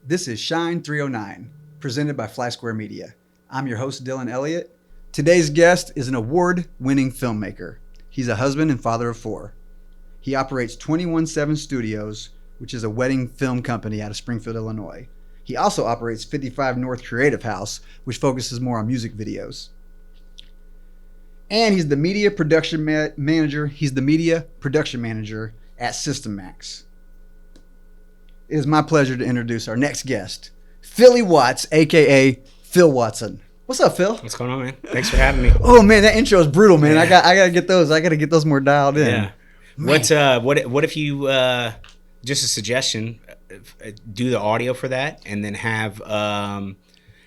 This is Shine 309, presented by Fly Square Media. I'm your host, Dylan Elliott. Today's guest is an award-winning filmmaker. He's a husband and father of 4. He operates 217 Studios, which is a wedding film company out of Springfield, Illinois. He also operates 55 North Creative House, which focuses more on music videos. And he's the media production manager. He's the media production manager at System Max. It is my pleasure to introduce our next guest, Philly Watts, aka Phil Watson. What's up, Phil? What's going on, man? Thanks for having me. Oh man, that intro is brutal, man. Yeah. I gotta get those. I gotta get those more dialed in. Yeah. What if you just a suggestion, do the audio for that, and then have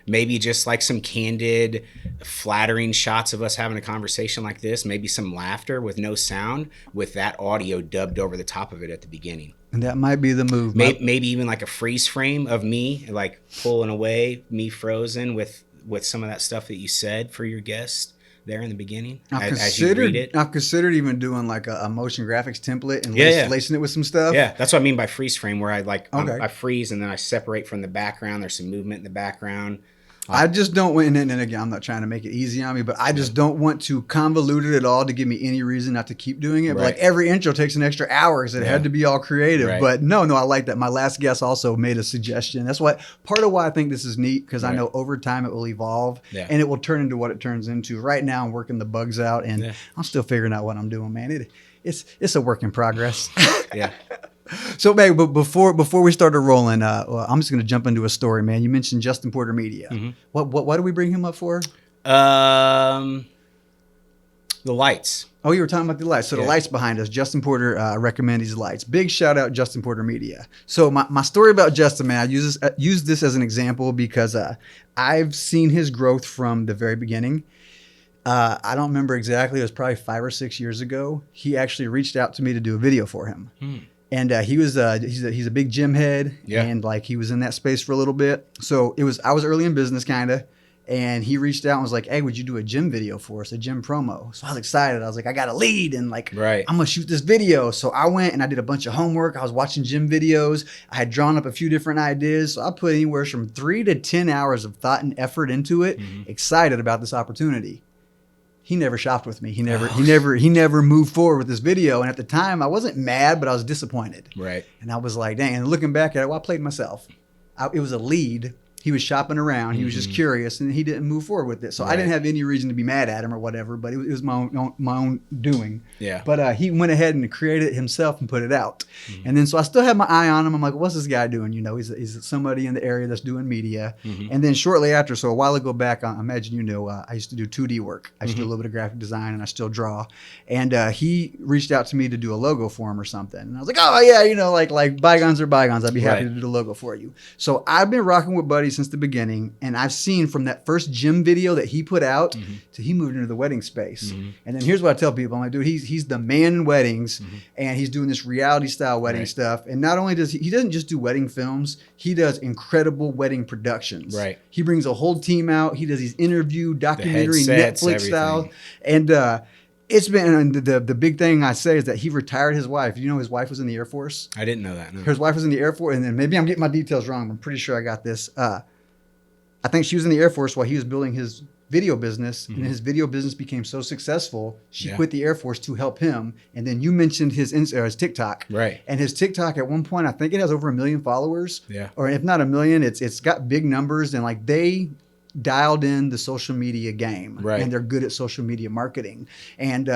maybe just like some candid, flattering shots of us having a conversation like this, maybe some laughter with no sound, with that audio dubbed over the top of it at the beginning. And that might be the move. Maybe even like a freeze frame of me like pulling away, me frozen with some of that stuff that you said for your guest there in the beginning. As you read it. I've considered even doing like a motion graphics template and lacing it with some stuff. Yeah, that's what I mean by freeze frame, where I freeze and then I separate from the background. There's some movement in the background. I just don't want, and again, I'm not trying to make it easy on me, but I just don't want to convolute it at all to give me any reason not to keep doing it. But like every intro takes an extra hour because it had to be all creative. Right. But no, I like that. My last guest also made a suggestion. That's part of why I think this is neat, because I know over time it will evolve and it will turn into what it turns into. Right now I'm working the bugs out and I'm still figuring out what I'm doing, man. It's a work in progress. Yeah. So, man, but before we started rolling, I'm just going to jump into a story, man. You mentioned Justin Porter Media. Mm-hmm. What did we bring him up for? The lights. Oh, you were talking about the lights. So the lights behind us, Justin Porter recommended these lights. Big shout out, Justin Porter Media. So my story about Justin, man, I use this as an example because I've seen his growth from the very beginning. I don't remember exactly. It was probably 5 or 6 years ago. He actually reached out to me to do a video for him. And he's a big gym head, and like he was in that space for a little bit. So I was early in business kind of, and he reached out and was like, "Hey, would you do a gym video for us, a gym promo?" So I was excited. I was like, "I got a lead, and like I'm gonna shoot this video." So I went and I did a bunch of homework. I was watching gym videos. I had drawn up a few different ideas. So I put anywhere from 3 to 10 hours of thought and effort into it. Excited about this opportunity. He never shopped with me. He never moved forward with this video. And at the time, I wasn't mad, but I was disappointed. Right. And I was like, dang. And looking back at it, I played myself. It was a lead. He was shopping around. He was just curious, and he didn't move forward with it. So I didn't have any reason to be mad at him or whatever, but it was my own doing. Yeah. But he went ahead and created it himself and put it out. And then so I still had my eye on him. I'm like, what's this guy doing? You know, he's somebody in the area that's doing media. And then shortly after, so a while ago back, I imagine you know, I used to do 2D work. I used to do a little bit of graphic design, and I still draw. And he reached out to me to do a logo for him or something. And I was like, oh yeah, you know, like bygones are bygones. I'd be happy to do the logo for you. So I've been rocking with Buddy since the beginning. And I've seen from that first gym video that he put out to he moved into the wedding space. And then here's what I tell people. I'm like, dude, he's the man in weddings, and he's doing this reality style wedding stuff. And not only does he doesn't just do wedding films, he does incredible wedding productions. Right. He brings a whole team out. He does these interview, documentary, Netflix style. And it's been the big thing I say is that he retired his wife. You know, his wife was in the Air Force. I didn't know that. No. His wife was in the Air Force, and then maybe I'm getting my details wrong. I'm pretty sure I got this. I think she was in the Air Force while he was building his video business, and his video business became so successful, she quit the Air Force to help him. And then you mentioned his TikTok, right? And his TikTok at one point, I think it has over 1 million followers, or if not 1 million, it's got big numbers, and like they dialed in the social media game, and they're good at social media marketing, and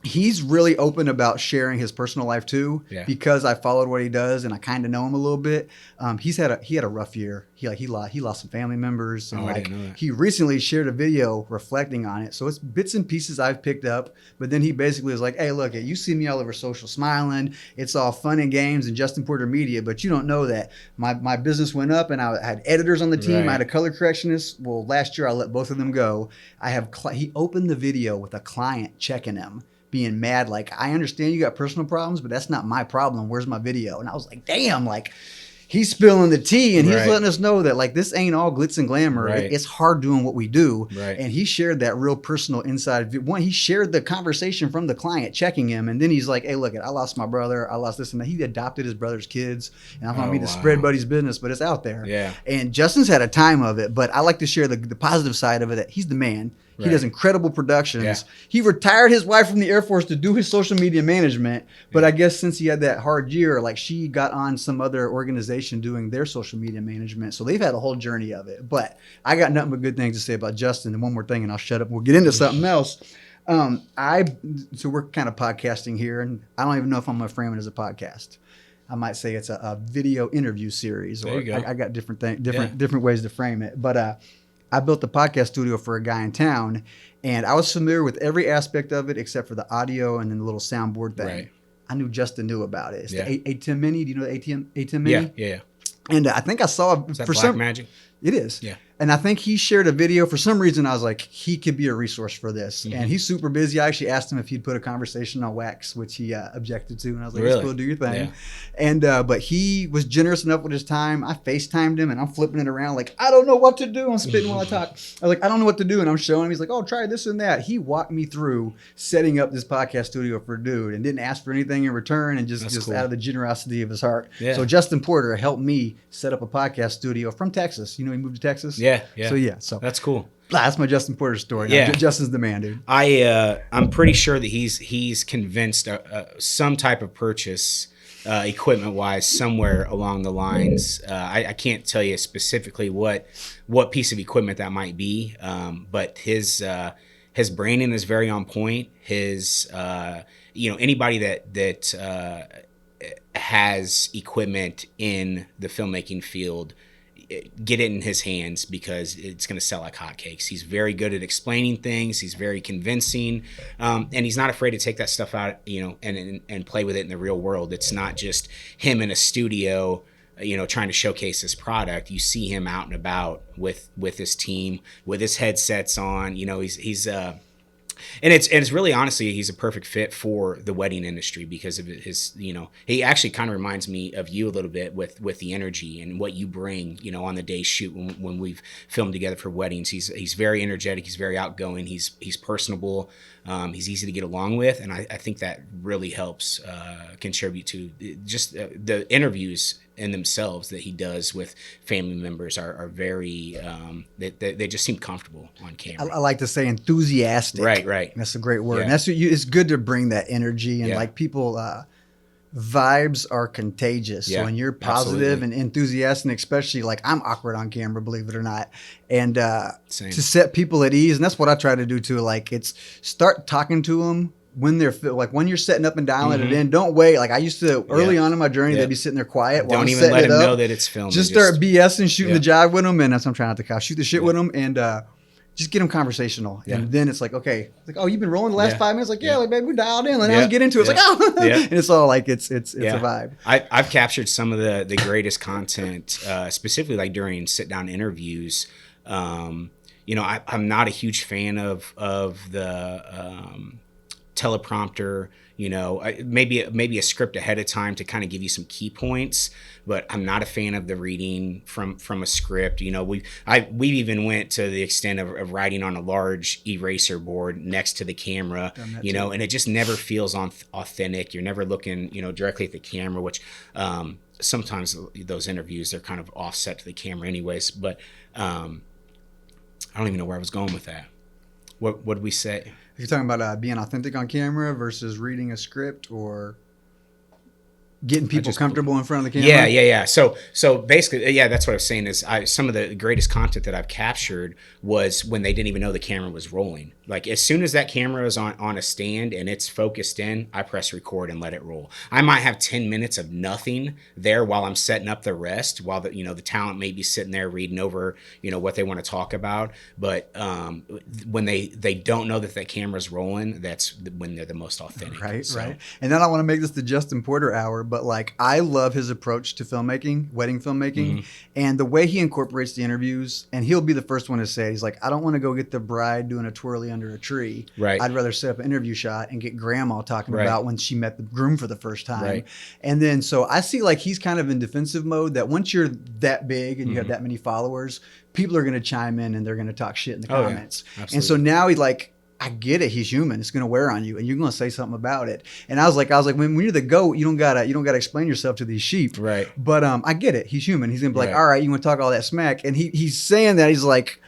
he's really open about sharing his personal life too, because I followed what he does and I kind of know him a little bit. He had a rough year. He lost some family members, and I didn't know that. He recently shared a video reflecting on it. So it's bits and pieces I've picked up, but then he basically was like, "Hey, look, you see me all over social smiling. It's all fun and games and Justin Porter Media, but you don't know that my business went up and I had editors on the team. I had a color correctionist. Well, last year I let both of them go. He opened the video with a client checking him, being mad, like, I understand you got personal problems, but that's not my problem. Where's my video?" And I was like, damn, like, he's spilling the tea and he's Right. letting us know that like this ain't all glitz and glamour. Right. It's hard doing what we do. Right. And he shared that real personal inside view. One, he shared the conversation from the client checking him, and then he's like, "Hey, look, I lost my brother. I lost this and that." He adopted his brother's kids, and I don't mean to spread buddy's business, but it's out there. Yeah. And Justin's had a time of it, but I like to share the positive side of it. That he's the man. He Right. does incredible productions. Yeah. He retired his wife from the Air Force to do his social media management. But I guess since he had that hard year, like she got on some other organization doing their social media management. So they've had a whole journey of it. But I got nothing but good things to say about Justin. And one more thing, and I'll shut up. We'll get into something else. So we're kind of podcasting here, and I don't even know if I'm going to frame it as a podcast. I might say it's a video interview series. There you go. I got different ways to frame it. But I built a podcast studio for a guy in town, and I was familiar with every aspect of it except for the audio and then the little soundboard thing. Right. I knew Justin knew about it. It's Yeah. the A10 Mini. Do you know the A10 Mini? Yeah. And I think I saw Is that for Black some Magic? It is. Yeah. And I think he shared a video. For some reason, I was like, he could be a resource for this. Mm-hmm. And he's super busy. I actually asked him if he'd put a conversation on wax, which he objected to. And I was like, Really? let's go do your thing. Yeah. And but he was generous enough with his time. I FaceTimed him and I'm flipping it around like, I don't know what to do. I'm spitting while I talk. I was like, I don't know what to do. And I'm showing him. He's like, oh, try this and that. He walked me through setting up this podcast studio for a dude and didn't ask for anything in return, and just cool. out of the generosity of his heart. Yeah. So Justin Porter helped me set up a podcast studio from Texas. You know, he moved to Texas. Yeah. So That's cool. that's my Justin Porter story. Yeah. Justin's the man, dude. I'm pretty sure that he's convinced some type of purchase equipment wise somewhere along the lines. I can't tell you specifically what piece of equipment that might be, but his branding is very on point. His anybody that has equipment in the filmmaking field, get it in his hands because it's going to sell like hotcakes. He's very good at explaining things. He's very convincing, and he's not afraid to take that stuff out, and play with it in the real world. It's not just him in a studio, trying to showcase his product. You see him out and about with his team, with his headsets on. He's and it's really, honestly, he's a perfect fit for the wedding industry because of his, he actually kind of reminds me of you a little bit with the energy and what you bring, on the day shoot when we've filmed together for weddings. He's very energetic. He's very outgoing. He's personable. He's easy to get along with. And I think that really helps contribute to just the interviews in themselves that he does with family members are very, they just seem comfortable on camera. I like to say enthusiastic. Right. That's a great word. Yeah. And that's it's good to bring that energy and like people, vibes are contagious. Yeah, So when you're positive and enthusiastic, especially like I'm awkward on camera, believe it or not. And Same. to set people at ease. And that's what I try to do too. Like it's start talking to them when they're like when you're setting up and dialing it in. Don't wait. Like I used to early on in my journey, they'd be sitting there quiet. While Don't I'm even let setting him it up. know that it's filmed. Just start BSing, shooting the jive with them, and that's what I'm trying not to call. Shoot the shit with them, and just get them conversational. And then it's like, okay, like, oh, you've been rolling the last 5 minutes. Like, like, baby, we dialed in. Like, now let's get into it. It's like, oh, and it's all like it's a vibe. I've captured some of the greatest content, specifically like during sit down interviews. I'm not a huge fan of the teleprompter, maybe a script ahead of time to kind of give you some key points, but I'm not a fan of the reading from a script. We even went to the extent of writing on a large eraser board next to the camera, and it just never feels authentic. You're never looking, directly at the camera, which sometimes those interviews, they're kind of offset to the camera anyways, but I don't even know where I was going with that. What did we say? You're talking about being authentic on camera versus reading a script or getting people comfortable in front of the camera. Yeah. So basically, that's what I was saying is some of the greatest content that I've captured was when they didn't even know the camera was rolling. Like as soon as that camera is on a stand and it's focused in, I press record and let it roll. I might have 10 minutes of nothing there while I'm setting up the rest, while the talent may be sitting there reading over, what they want to talk about. But when they don't know that camera's rolling, that's when they're the most authentic. Right. And then I want to make this the Justin Porter hour, but like I love his approach to filmmaking, wedding filmmaking, and the way he incorporates the interviews. And he'll be the first one to say, he's like, I don't want to go get the bride doing a twirly under a tree. Right. I'd rather set up an interview shot and get grandma talking Right. about when she met the groom for the first time. Right. And then so I see like he's kind of in defensive mode, that once you're that big and you have that many followers, people are going to chime in and they're going to talk shit in the comments. And so now he's like, I get it. He's human. It's going to wear on you, and you're going to say something about it. And I was like, when you're the goat, you don't gotta explain yourself to these sheep. Right. But I get it. He's human. He's going to be like, all right, you want to talk all that smack, and he's saying that. He's like,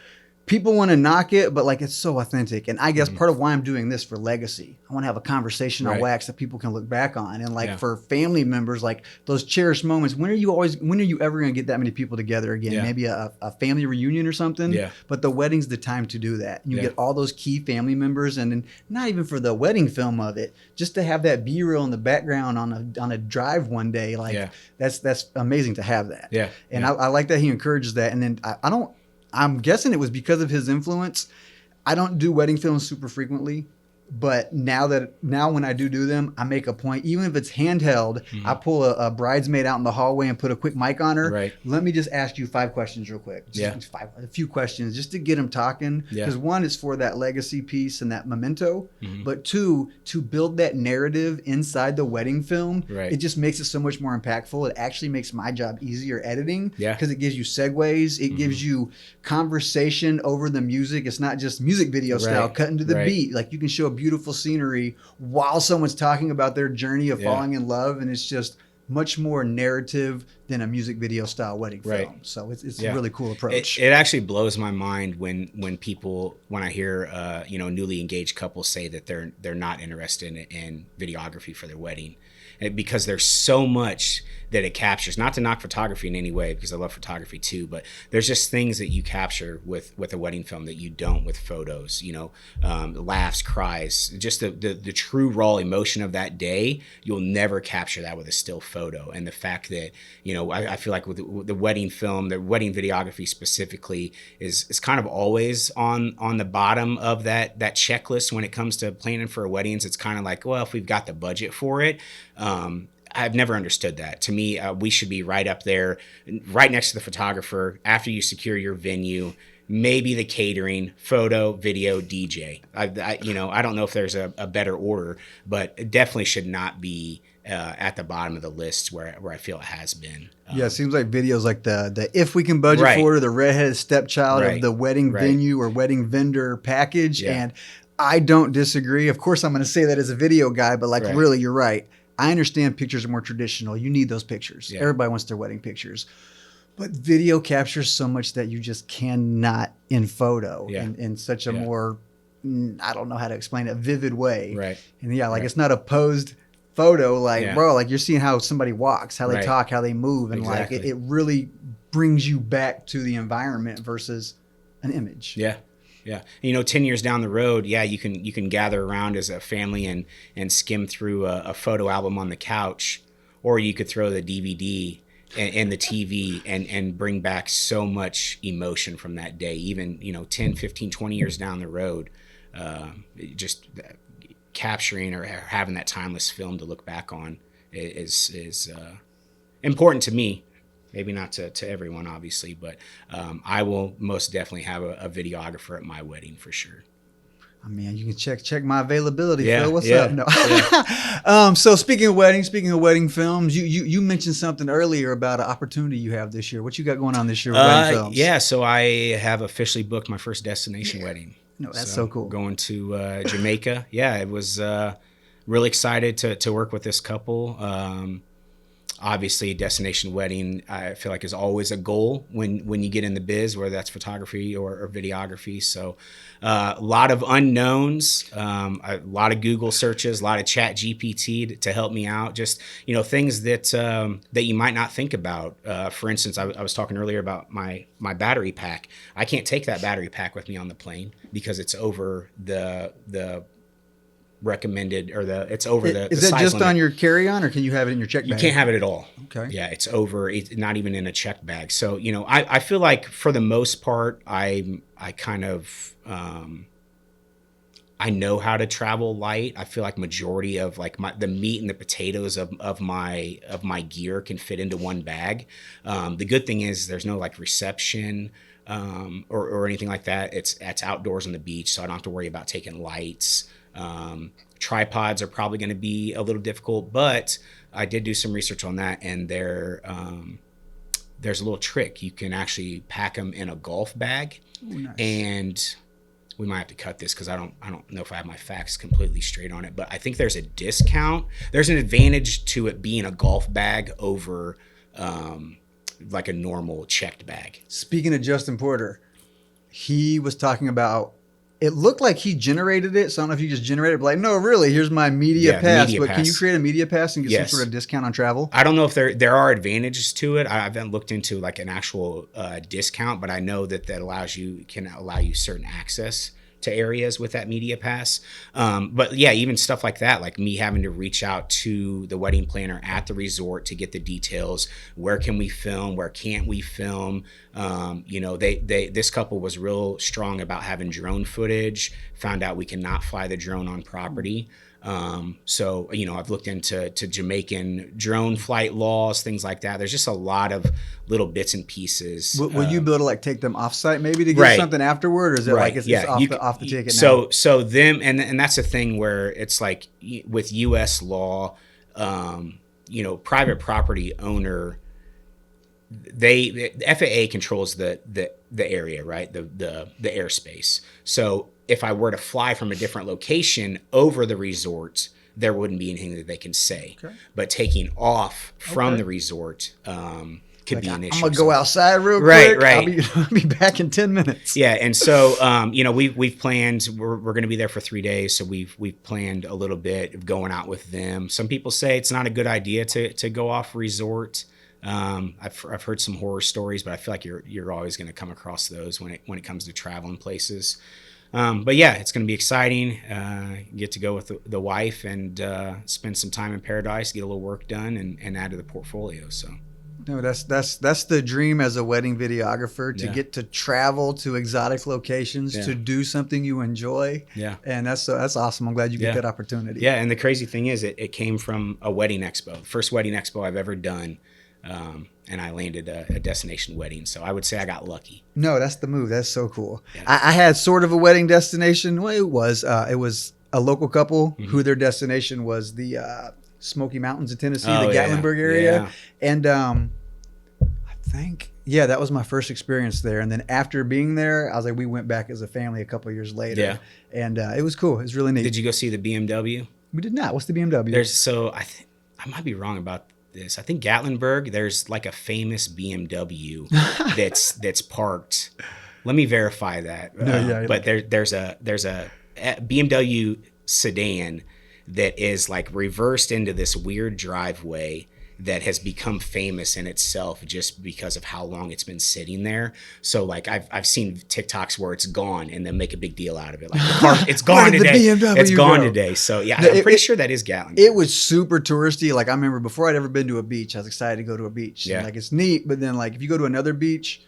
people want to knock it, but like it's so authentic. And I guess part of why I'm doing this for legacy, I want to have a conversation on wax that people can look back on. And like for family members, like those cherished moments, when are you ever going to get that many people together again? Yeah. Maybe a family reunion or something. Yeah. But the wedding's the time to do that. You get all those key family members, and then not even for the wedding film of it, just to have that B-reel in the background on a drive one day. Like that's amazing to have that. Yeah. And I like that he encourages that. And then I'm guessing it was because of his influence. I don't do wedding films super frequently, but now when I do them, I make a point, even if it's handheld, I pull a bridesmaid out in the hallway and put a quick mic on her. Right. Let me just ask you 5 questions real quick. A few questions just to get them talking. Because one is for that legacy piece and that memento, but 2, to build that narrative inside the wedding film. Right. It just makes it so much more impactful. It actually makes my job easier editing because it gives you segues. It gives you conversation over the music. It's not just music video style cutting to the beat. Like you can show a beautiful scenery while someone's talking about their journey of falling in love, and it's just much more narrative than a music video style wedding film. So it's a really cool approach. It actually blows my mind when I hear newly engaged couples say that they're not interested in videography for their wedding, because there's so much that it captures. Not to knock photography in any way, because I love photography too, but there's just things that you capture with a wedding film that you don't with photos. Laughs, cries, just the true raw emotion of that day. You'll never capture that with a still photo. And the fact that I feel like with the wedding film, the wedding videography specifically is kind of always on the bottom of that checklist when it comes to planning for weddings. It's kind of like, well, if we've got the budget for it. I've never understood that. To me, we should be right up there, right next to the photographer after you secure your venue, maybe the catering, photo, video, DJ. I don't know if there's a better order, but it definitely should not be at the bottom of the list where I feel it has been. It seems like videos like the if we can budget for it, or the redheaded stepchild of the wedding venue or wedding vendor package. And I don't disagree. Of course, I'm going to say that as a video guy, but really, you're right. I understand pictures are more traditional. You need those pictures. Everybody wants their wedding pictures. But video captures so much that you just cannot in photo in such a more, I don't know how to explain it, vivid way. Right. And it's not a posed photo. Bro, you're seeing how somebody walks, how they talk, how they move. And it really brings you back to the environment versus an image. Yeah. Yeah. 10 years down the road, you can gather around as a family and skim through a photo album on the couch, or you could throw the DVD and the TV and bring back so much emotion from that day, even, 10, 15, 20 years down the road, just capturing or having that timeless film to look back on is important to me. Maybe not to everyone, obviously, but I will most definitely have a videographer at my wedding for sure. I mean, you can check my availability, Phil. What's up? No. So speaking of wedding films, you mentioned something earlier about an opportunity you have this year. What you got going on this year with wedding films? Yeah, so I have officially booked my first destination wedding. No, that's so cool. Going to Jamaica. It was really excited to work with this couple. Obviously, destination wedding, I feel like, is always a goal when you get in the biz, whether that's photography or videography. So a lot of unknowns, a lot of Google searches, a lot of Chat GPT to help me out. Just, things that you might not think about. For instance, I was talking earlier about my battery pack. I can't take that battery pack with me on the plane because it's over the recommended, or it's over the is that size just limit. On your carry-on, or can you have it in your check bag? You can't have it at all. Okay. Yeah, it's over. It's not even in a check bag. So I feel like for the most part, I kind of I know how to travel light. I feel like majority of like the meat and the potatoes of my gear can fit into one bag. The good thing is there's no like reception or anything like that. It's outdoors on the beach, so I don't have to worry about taking lights. Tripods are probably going to be a little difficult, but I did do some research on that, and there's a little trick. You can actually pack them in a golf bag. Ooh, nice. And we might have to cut this because I don't know if I have my facts completely straight on it, but I think there's a discount. There's an advantage to it being a golf bag over like a normal checked bag. Speaking of Justin Porter, he was talking about, it looked like he generated it. So I don't know if you just generated it, but like, no, really, here's my media pass. Media but pass. Can you create a media pass and get Yes. some sort of discount on travel? I don't know if there are advantages to it. I haven't looked into like an actual discount, but I know that can allow you certain access to areas with that media pass. But yeah, even stuff like that, like me having to reach out to the wedding planner at the resort to get the details. Where can we film? Where can't we film? This couple was real strong about having drone footage. Found out we cannot fly the drone on property. So I've looked into Jamaican drone flight laws, things like that. There's just a lot of little bits and pieces. Will you be able to like take them offsite maybe to get something afterward, or is it like it's off the ticket now? So them and that's a thing where it's like with U.S. law, private property owner, the FAA controls the area, right? The airspace. So if I were to fly from a different location over the resort, there wouldn't be anything that they can say. Okay. But taking off from the resort could be an issue. I'm gonna go outside real quick. Right. I'll be back in 10 minutes. Yeah, and so we've planned. We're going to be there for 3 days, so we've planned a little bit of going out with them. Some people say it's not a good idea to go off resort. I've heard some horror stories, but I feel like you're always going to come across those when it comes to traveling places. But yeah, it's going to be exciting. Get to go with the wife and spend some time in paradise, get a little work done, and add to the portfolio. So. No, that's the dream as a wedding videographer, to get to travel to exotic locations, to do something you enjoy. Yeah. And that's awesome. I'm glad you get that opportunity. Yeah. And the crazy thing is it came from a wedding expo, first wedding expo I've ever done. And I landed a destination wedding. So I would say I got lucky. No, that's the move. That's so cool. Yeah. I had sort of a wedding destination. Well, it was a local couple who their destination was the Smoky Mountains of Tennessee, the Gatlinburg area. Yeah. And I think, that was my first experience there. And then after being there, I was like, we went back as a family a couple of years later. Yeah. And it was cool. It was really neat. Did you go see the BMW? We did not. What's the BMW? I might be wrong about this. I think Gatlinburg, there's like a famous BMW that's parked. Let me verify that. But there's a BMW sedan that is like reversed into this weird driveway that has become famous in itself just because of how long it's been sitting there. So like I've seen TikToks where it's gone and then make a big deal out of it. Like the car, it's gone today. It's gone today. So yeah, I'm pretty sure that is Gatlinburg. It was super touristy. Like I remember before I'd ever been to a beach, I was excited to go to a beach. Yeah. And like it's neat, but then like if you go to another beach,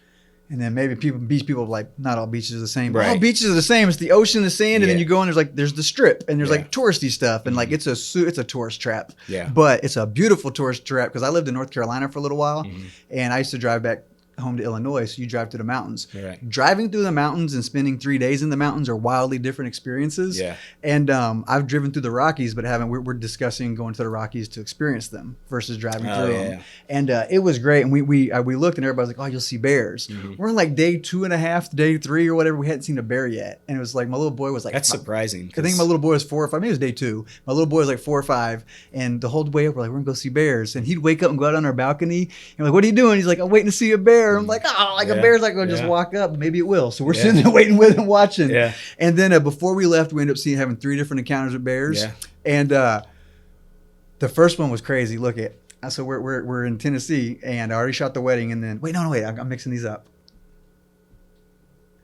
and then maybe beach people like, not all beaches are the same. Right. All beaches are the same. It's the ocean, the sand, and then you go and there's the strip, and there's like touristy stuff, and like it's a tourist trap. Yeah. But it's a beautiful tourist trap because I lived in North Carolina for a little while, and I used to drive back home to Illinois, so you drive through the mountains. Right. Driving through the mountains and spending 3 days in the mountains are wildly different experiences. Yeah. And I've driven through the Rockies, but we're discussing going to the Rockies to experience them versus driving through them. And it was great. And we looked and everybody's like, oh, you'll see bears. We're on like day 2.5, day 3 or whatever. We hadn't seen a bear yet. And it was like, my little boy was like, that's surprising. I think my little boy was 4 or 5, maybe it was day 2. My little boy was like 4 or 5. And the whole way up, we're like, we're gonna go see bears. And he'd wake up and go out on our balcony. And we're like, what are you doing? He's like, I'm waiting to see a bear. I'm like, oh, a bear's not going to just walk up. Maybe it will. So we're sitting there waiting with him, watching. Yeah. And then before we left, we ended up having 3 different encounters with bears. Yeah. And the first one was crazy. Look at, so we're in Tennessee, and I already shot the wedding. And then wait, I'm mixing these up.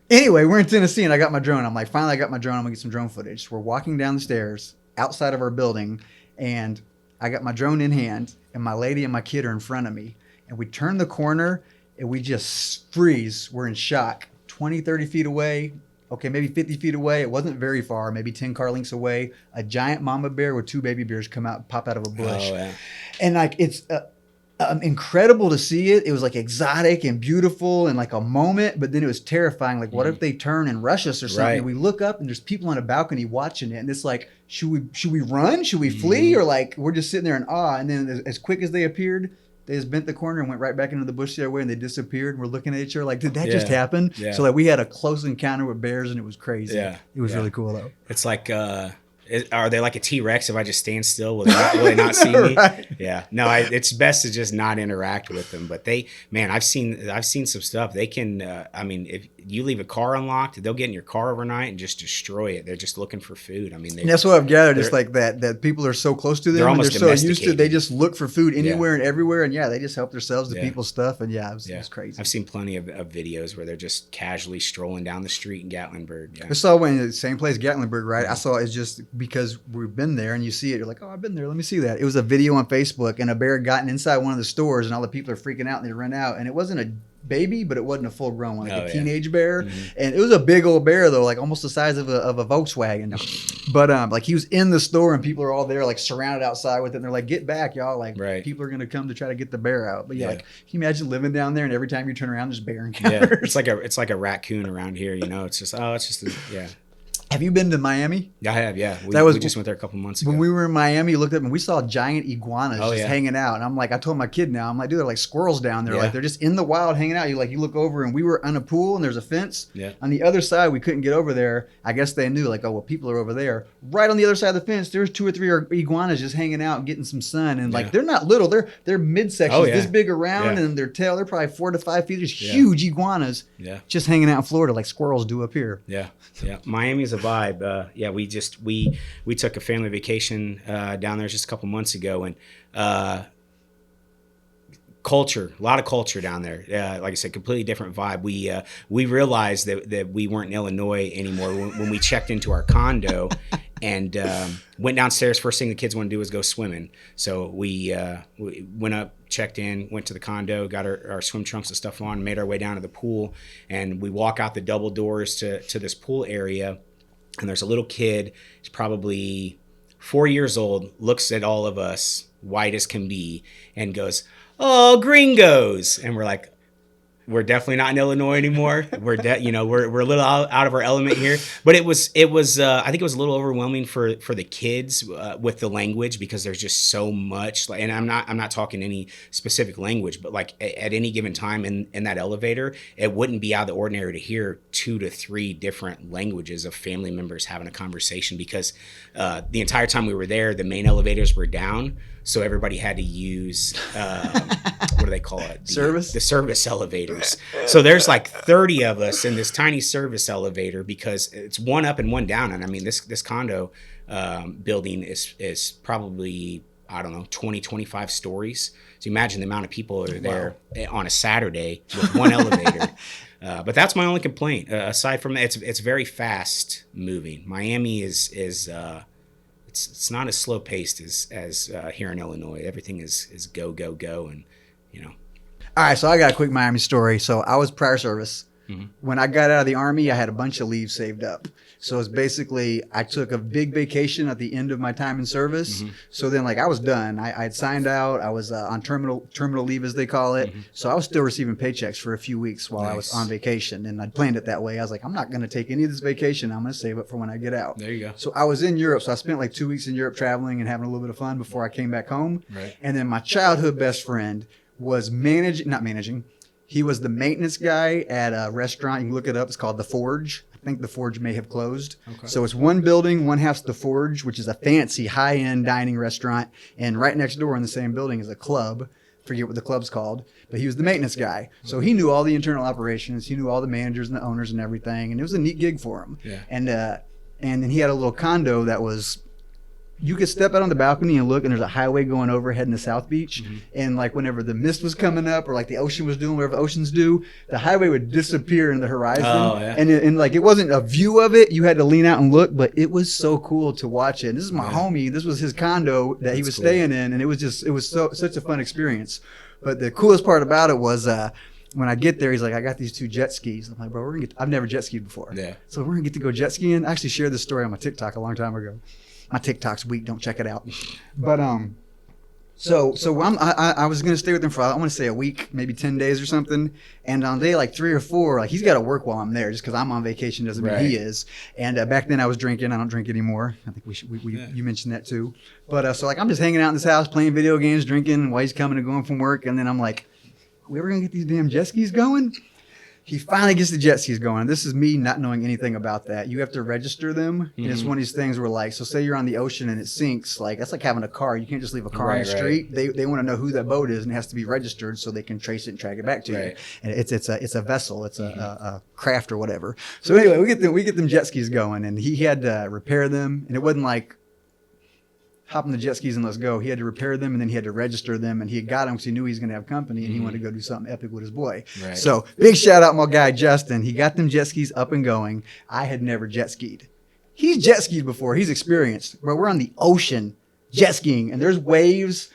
Anyway, we're in Tennessee, and I got my drone. I'm like, finally, I got my drone. I'm gonna get some drone footage. So we're walking down the stairs outside of our building, and I got my drone in hand, and my lady and my kid are in front of me, and we turn the corner. And we just freeze. We're in shock. 20, 30 feet away, okay, maybe 50 feet away. It wasn't very far, maybe 10 car lengths away. A giant mama bear with 2 baby bears pop out of a bush. Oh, yeah. And like, it's incredible to see it. It was like exotic and beautiful and like a moment, but then it was terrifying. Like, what if they turn and rush us or something? Right. And we look up and there's people on a balcony watching it. And it's like, should we run? Should we flee? Or like, we're just sitting there in awe. And then as quick as they appeared, they just bent the corner and went right back into the bush the other way, and they disappeared. And we're looking at each other like, did that just happen? Yeah. So like, we had a close encounter with bears, and it was crazy. Yeah. It was really cool though. It's like, are they like a T-Rex? If I just stand still, will they not see me? Right. Yeah. No, it's best to just not interact with them. But I've seen some stuff. They can, I mean, if you leave a car unlocked, they'll get in your car overnight and just destroy it. They're just looking for food. I mean, that's what I've gathered. It's like that people are so close to them. They're almost so used to it. domesticated. They just look for food anywhere and everywhere. And they just help themselves to people's stuff. And it was crazy. I've seen plenty of videos where they're just casually strolling down the street in Gatlinburg. Yeah. I saw one in the same place, Gatlinburg, right? I saw it's just because we've been there and you see it. You're like, oh, I've been there. Let me see that. It was a video on Facebook, and a bear had gotten inside one of the stores, and all the people are freaking out, and they run out. And it wasn't a baby, but it wasn't a full grown one, like a teenage bear. And it was a big old bear though, like almost the size of a Volkswagen. But like he was in the store and people are all there like surrounded outside with it, and they're like, get back, y'all, like people are gonna come to try to get the bear out. But like, can you imagine living down there and every time you turn around there's bear encounters? It's like a raccoon around here, it's just Have you been to Miami? I have, yeah. We just went there a couple months ago. When we were in Miami, looked up and we saw giant iguanas hanging out. And I'm like, I told my kid now, I'm like, dude, they're like squirrels down there. Like they're just in the wild hanging out. You look over, and we were on a pool and there's a fence. Yeah. On the other side, we couldn't get over there. I guess they knew like, oh, well, people are over there. Right on the other side of the fence, there's 2 or 3 iguanas just hanging out and getting some sun. And like, they're not little. They're midsection, this big around, and their tail, they're probably 4 to 5 feet. There's huge iguanas just hanging out in Florida like squirrels do up here. Yeah. Yeah. Miami's a vibe. We took a family vacation down there just a couple months ago, and a lot of culture down there. Like I said, completely different vibe. We realized that we weren't in Illinois anymore when we checked into our condo and went downstairs. First thing the kids want to do is go swimming. So we went up, checked in, went to the condo, got our swim trunks and stuff on, made our way down to the pool, and we walk out the double doors to this pool area. And there's a little kid, he's probably 4 years old, looks at all of us, white as can be, and goes, "Oh, gringos." And we're like, we're definitely not in Illinois anymore. We're a little out of our element here. But it was I think it was a little overwhelming for the kids with the language, because there's just so much. And I'm not talking any specific language, but like at any given time in that elevator, it wouldn't be out of the ordinary to hear 2 to 3 different languages of family members having a conversation, because the entire time we were there, the main elevators were down. So everybody had to use, what do they call it? The service elevators. So there's like 30 of us in this tiny service elevator, because it's one up and one down. And I mean, this condo building is probably, I don't know, 20, 25 stories. So imagine the amount of people that are there on a Saturday with one elevator. But that's my only complaint. Aside from that, it's very fast moving. Miami is it's not as slow paced as here in Illinois. Everything is go, and All right, so I got a quick Miami story. So I was prior service. Mm-hmm. When I got out of the Army, I had a bunch of leave saved up. So it's basically, I took a big vacation at the end of my time in service. Mm-hmm. So then I was done. I had signed out. I was on terminal leave, as they call it. Mm-hmm. So I was still receiving paychecks for a few weeks while I was on vacation. And I planned it that way. I was like, I'm not going to take any of this vacation. I'm going to save it for when I get out. There you go. So I was in Europe. So I spent 2 weeks in Europe traveling and having a little bit of fun before I came back home. Right. And then my childhood best friend was he was the maintenance guy at a restaurant. You can look it up. It's called The Forge. I think The Forge may have closed. Okay. So it's one building, one half's The Forge, which is a fancy high-end dining restaurant. And right next door in the same building is a club. Forget what the club's called. But he was the maintenance guy. So he knew all the internal operations. He knew all the managers and the owners and everything. And it was a neat gig for him. Yeah. And then he had a little condo that was... You could step out on the balcony and look, and there's a highway going over heading to South Beach. Mm-hmm. And whenever the mist was coming up, or the ocean was doing whatever oceans do, the highway would disappear in the horizon. Oh, yeah. And it wasn't a view of it. You had to lean out and look, but it was so cool to watch it. And this is my homie. This was his condo that he was staying in, and it was such a fun experience. But the coolest part about it was when I get there, he's like, I got these 2 jet skis. I'm like, bro, I've never jet skied before. Yeah. So we're gonna get to go jet skiing. I actually shared this story on my TikTok a long time ago. My TikTok's weak. Don't check it out. But so I was gonna stay with him for, I want to say a week, maybe 10 days or something. And on day like 3 or 4, like he's got to work while I'm there, just because I'm on vacation doesn't mean he is. And back then I was drinking. I don't drink anymore. I think you mentioned that too. But so like I'm just hanging out in this house playing video games, drinking while he's coming and going from work. And then I'm like, we ever gonna get these damn jet skis going? He finally gets the jet skis going. This is me not knowing anything about that. You have to register them. And it's one of these things where, like, so say you're on the ocean and it sinks. Like, that's like having a car. You can't just leave a car on the street. They want to know who that boat is, and it has to be registered so they can trace it and track it back to you. And it's a vessel. It's a craft or whatever. So anyway, we get them jet skis going, and he had to repair them. And it wasn't like hop on the jet skis and let's go. He had to repair them, and then he had to register them, and he had got them because he knew he was going to have company, and he wanted to go do something epic with his boy. So big shout out my guy Justin. He got them jet skis up and going. I had never jet skied. He's jet skied before. He's experienced. But we're on the ocean jet skiing, and there's waves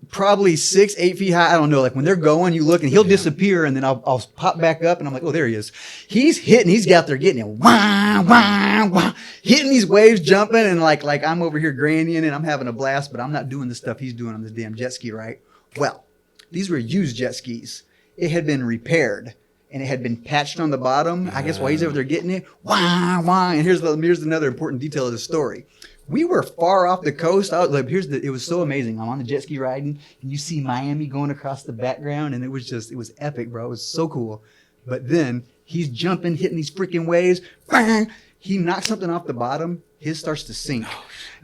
probably 6-8 feet high. I don't know. Like when they're going, you look and he'll disappear, and then I'll pop back up, and I'm like, oh, there he is. He's out there getting it. Wah, wah, wah, hitting these waves, jumping, and like I'm over here grannying and I'm having a blast, but I'm not doing the stuff he's doing on this damn jet ski, right? Well, these were used jet skis. It had been repaired, and it had been patched on the bottom. I guess while he's over there getting it, wah, wah. And here's another important detail of the story. We were far off the coast. It was so amazing. I'm on the jet ski riding, and you see Miami going across the background, and it was epic, bro. It was so cool. But then he's jumping, hitting these freaking waves. Bang! He knocks something off the bottom. His starts to sink.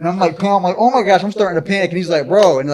And I'm like, oh my gosh, I'm starting to panic. And he's like, bro, and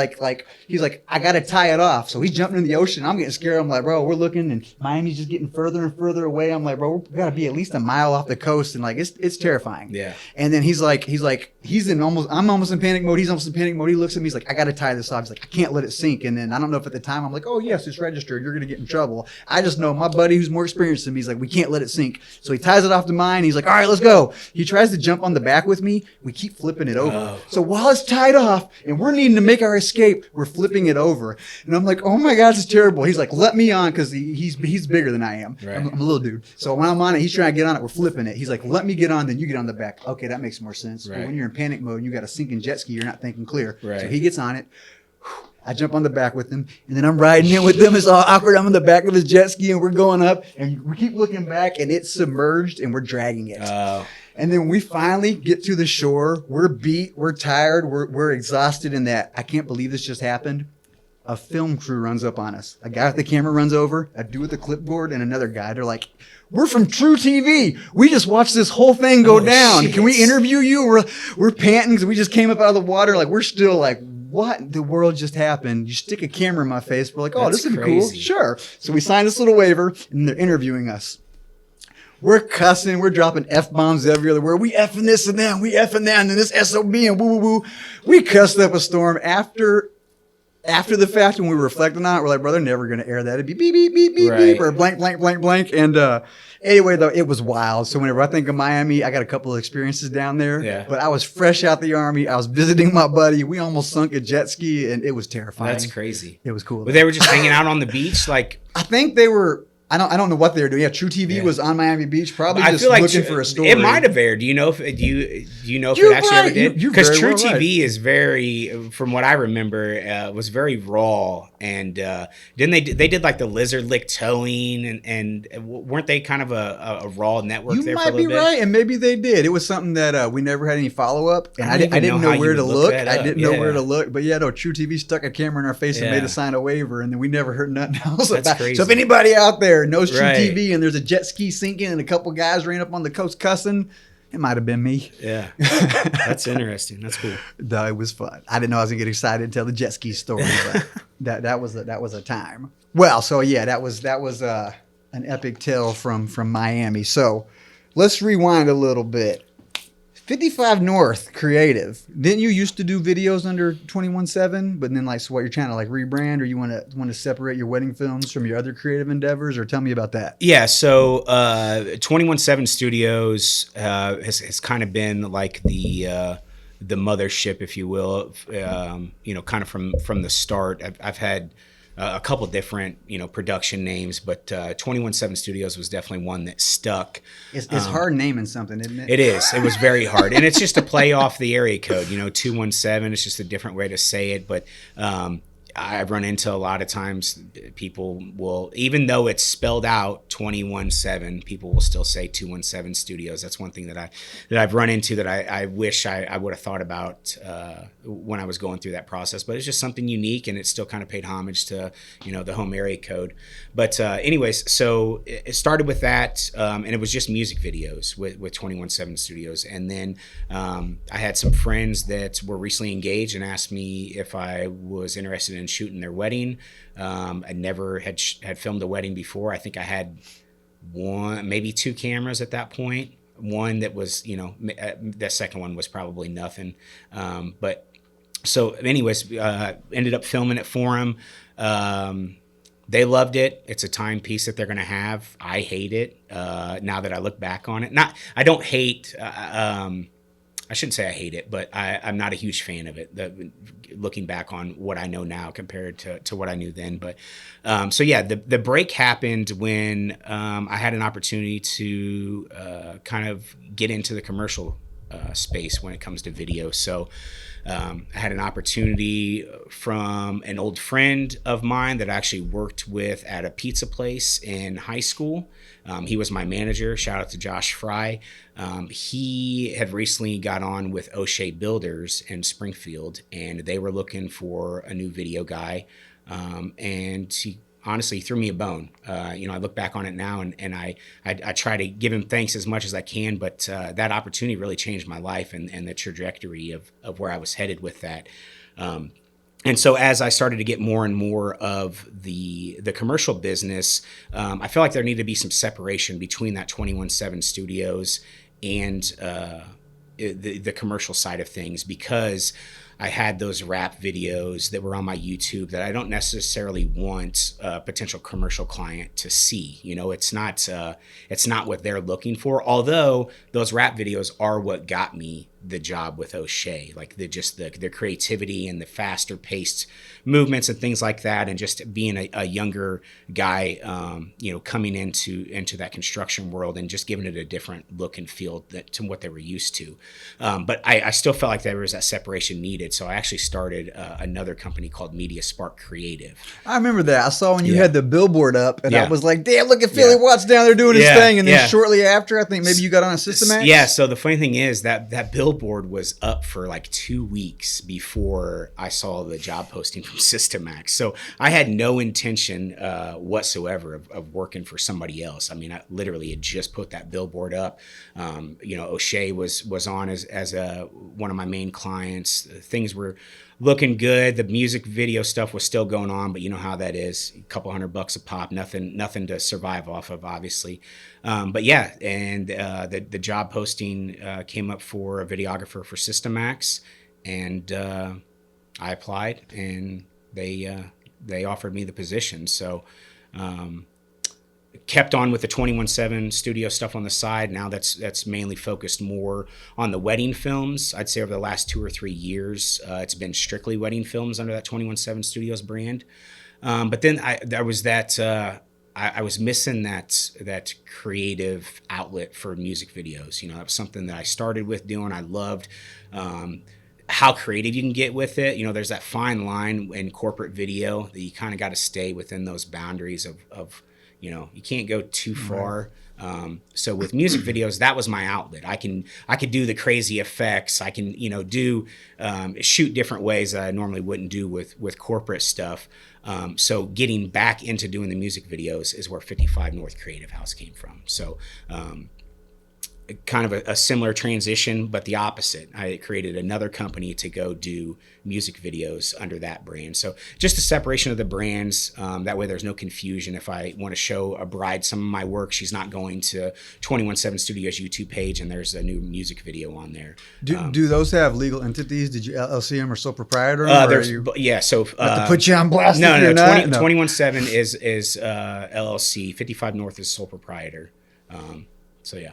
he's like, I gotta tie it off. So he's jumping in the ocean. I'm getting scared. I'm like, bro, we're looking, and Miami's just getting further and further away. I'm like, bro, we gotta be at least a mile off the coast, and like it's terrifying. Yeah. And then I'm almost in panic mode. He's almost in panic mode. He looks at me. He's like, I gotta tie this off. He's like, I can't let it sink. And then I don't know if at the time I'm like, oh yes, it's registered. You're gonna get in trouble. I just know my buddy who's more experienced than me. He's like, we can't let it sink. So he ties it off to mine. He's like, all right, let's go. He tries to jump on the back with me. We keep flipping it over. Oh. So while it's tied off and we're needing to make our escape, we're flipping it over. And I'm like, oh my gosh, it's terrible. He's like, let me on, because he's bigger than I am. Right. I'm a little dude. So when I'm on it, he's trying to get on it. We're flipping it. He's like, let me get on, then you get on the back. Okay, that makes more sense. Right. But when you're in panic mode and you got a sinking jet ski, you're not thinking clear. Right. So he gets on it. I jump on the back with him, and then I'm riding in with him. It's all awkward. I'm on the back of his jet ski, and we're going up, and we keep looking back, and it's submerged, and we're dragging it. And then we finally get to the shore. We're beat. We're tired. We're exhausted in that. I can't believe this just happened. A film crew runs up on us. A guy with the camera runs over, a dude with the clipboard, and another guy. They're like, we're from True TV. We just watched this whole thing go down. Shit. Can we interview you? We're panting because we just came up out of the water. Like, we're still like, what in the world just happened? You stick a camera in my face. We're like, oh, this is cool. Sure. So we signed this little waiver, and they're interviewing us. We're cussing. We're dropping F-bombs everywhere. We effing this and that. We effing that. And then this SOB and woo, woo, woo. We cussed up a storm. After the fact, when we were reflecting on it, we're like, bro, they're never going to air that. It'd be beep, beep, beep, beep, beep, or blank, blank, blank, blank. And anyway, though, it was wild. So whenever I think of Miami, I got a couple of experiences down there. Yeah. But I was fresh out the Army. I was visiting my buddy. We almost sunk a jet ski, and it was terrifying. That's crazy. It was cool. But they were just hanging out on the beach? Like, I think they were... I don't know what they were doing. Yeah, True TV was on Miami Beach, probably just feel like looking for a story. It might have aired. Do you know if it actually ever did? Because True TV is very, from what I remember, was very raw. And then they did like the lizard lick towing, and weren't they kind of a raw network there for a little bit? You might be right, and maybe they did. It was something that we never had any follow up, and I didn't know where to look. I didn't know where to look, but yeah, no, True TV stuck a camera in our face and made us sign a waiver, and then we never heard nothing else about it. Crazy. So if anybody out there knows True TV and there's a jet ski sinking and a couple guys ran up on the coast cussing, it might have been me. Yeah. That's interesting. That's cool. No, it was fun. I didn't know I was gonna get excited and tell the jet ski story, but that was a time. Well, so yeah, that was an epic tale from Miami. So let's rewind a little bit. 55 North Creative. Didn't you used to do videos under 21/7? But then, like, so what, you're trying to like rebrand, or you want to separate your wedding films from your other creative endeavors, or tell me about that? Yeah. So 21/7 Studios has kind of been like the mothership, if you will. Kind of from the start. I've had a couple different, production names, but 217 Studios was definitely one that stuck. It's hard naming something, isn't it? It is. It was very hard. And it's just a play off the area code, 217. It's just a different way to say it. But I've run into a lot of times people will, even though it's spelled out 217, people will still say 217 Studios. That's one thing that I've run into that I wish I would have thought about when I was going through that process. But it's just something unique, and it still kind of paid homage to the home area code. But anyways, so it started with that, and it was just music videos with 217 Studios. And then I had some friends that were recently engaged and asked me if I was interested in shooting their wedding. I never had filmed a wedding before. I think I had one, maybe two cameras at that point. One that was, the second one was probably nothing. But so anyways, ended up filming it for them. They loved it. It's a timepiece that they're going to have. I hate it. Now that I look back on it, I don't hate, I shouldn't say I hate it, but I'm not a huge fan of it. Looking back on what I know now compared to what I knew then. But so yeah, the break happened when I had an opportunity to kind of get into the commercial space when it comes to video. So I had an opportunity from an old friend of mine that I actually worked with at a pizza place in high school. He was my manager. Shout out to Josh Fry. He had recently got on with O'Shea Builders in Springfield, and they were looking for a new video guy. And he honestly threw me a bone. I look back on it now, and I try to give him thanks as much as I can, but that opportunity really changed my life and the trajectory of where I was headed with that. And so as I started to get more and more of the commercial business, I felt like there needed to be some separation between that 217 Studios and the commercial side of things, because I had those rap videos that were on my YouTube that I don't necessarily want a potential commercial client to see. It's not what they're looking for. Although those rap videos are what got me the job with O'Shea, like the creativity and the faster paced movements and things like that, and just being a younger guy, coming into that construction world and just giving it a different look and feel to what they were used to. But I still felt like there was that separation needed, so I actually started another company called Media Spark Creative. I remember that. I saw when you had the billboard up, and I was like, "Damn, look at Philly Watts down there doing his thing." And then shortly after, I think maybe you got on a Systemax. Yeah. So the funny thing is that billboard was up for like 2 weeks before I saw the job posting from Systemax. So I had no intention whatsoever of working for somebody else. I mean, I literally had just put that billboard up. O'Shea was on as one of my main clients. Things were looking good. The music video stuff was still going on, but you know how that is. A couple $100 a pop, nothing to survive off of, obviously. But yeah, and the job posting came up for a videographer for Systemax, and I applied, and they offered me the position. So kept on with the 217 Studio stuff on the side. Now that's mainly focused more on the wedding films. I'd say over the last 2 or 3 years, it's been strictly wedding films under that 217 Studios brand. But then I was missing that creative outlet for music videos. That was something that I started with doing. I loved how creative you can get with it. There's that fine line in corporate video that you kind of got to stay within those boundaries of you can't go too far. So with music videos, that was my outlet. I could do the crazy effects. I can, shoot different ways that I normally wouldn't do with corporate stuff. So getting back into doing the music videos is where 55 North Creative House came from. So, kind of a similar transition, but the opposite. I created another company to go do music videos under that brand. So just a separation of the brands. That way there's no confusion. If I want to show a bride some of my work, she's not going to 217 Studios YouTube page and there's a new music video on there. Do those have legal entities? Did you LLC them or sole proprietor? Yeah. So to put you on blast. No. 217 is LLC. 55 North is sole proprietor. So yeah.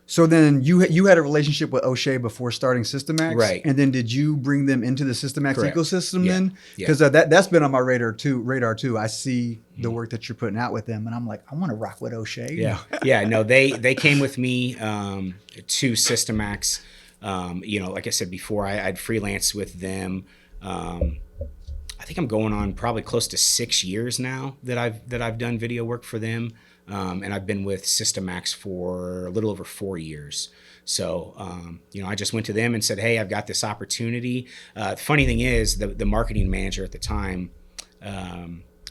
So then you had a relationship with O'Shea before starting Systemax, Right. and then did you bring them into the Systemax Correct. ecosystem Yeah. then? Yeah. Because that's been on my radar too. I see the work that you're putting out with them, and I'm like, I want to rock with O'Shea. Yeah, yeah. No, they came with me to Systemax. Like I said before, I'd freelanced with them. I think I'm going on probably close to 6 years now that I've done video work for them, and I've been with Systemax for a little over 4 years. So, I just went to them and said, "Hey, I've got this opportunity." The funny thing is, the marketing manager at the time,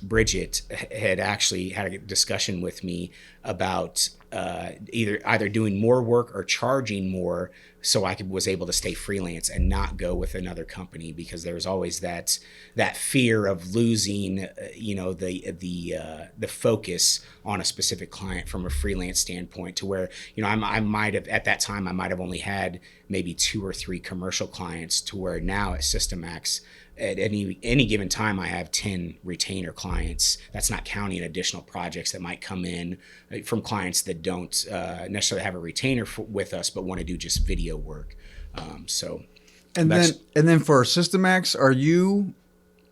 Bridget, had actually had a discussion with me about either doing more work or charging more, so I was able to stay freelance and not go with another company, because there was always that fear of losing the focus on a specific client from a freelance standpoint, to where I might have, at that time, I might have only had maybe 2 or 3 commercial clients, to where now at Systemax, at any given time, I have 10 retainer clients. That's not counting additional projects that might come in from clients that don't necessarily have a retainer with us, but want to do just video work. And then for Systemax, are you?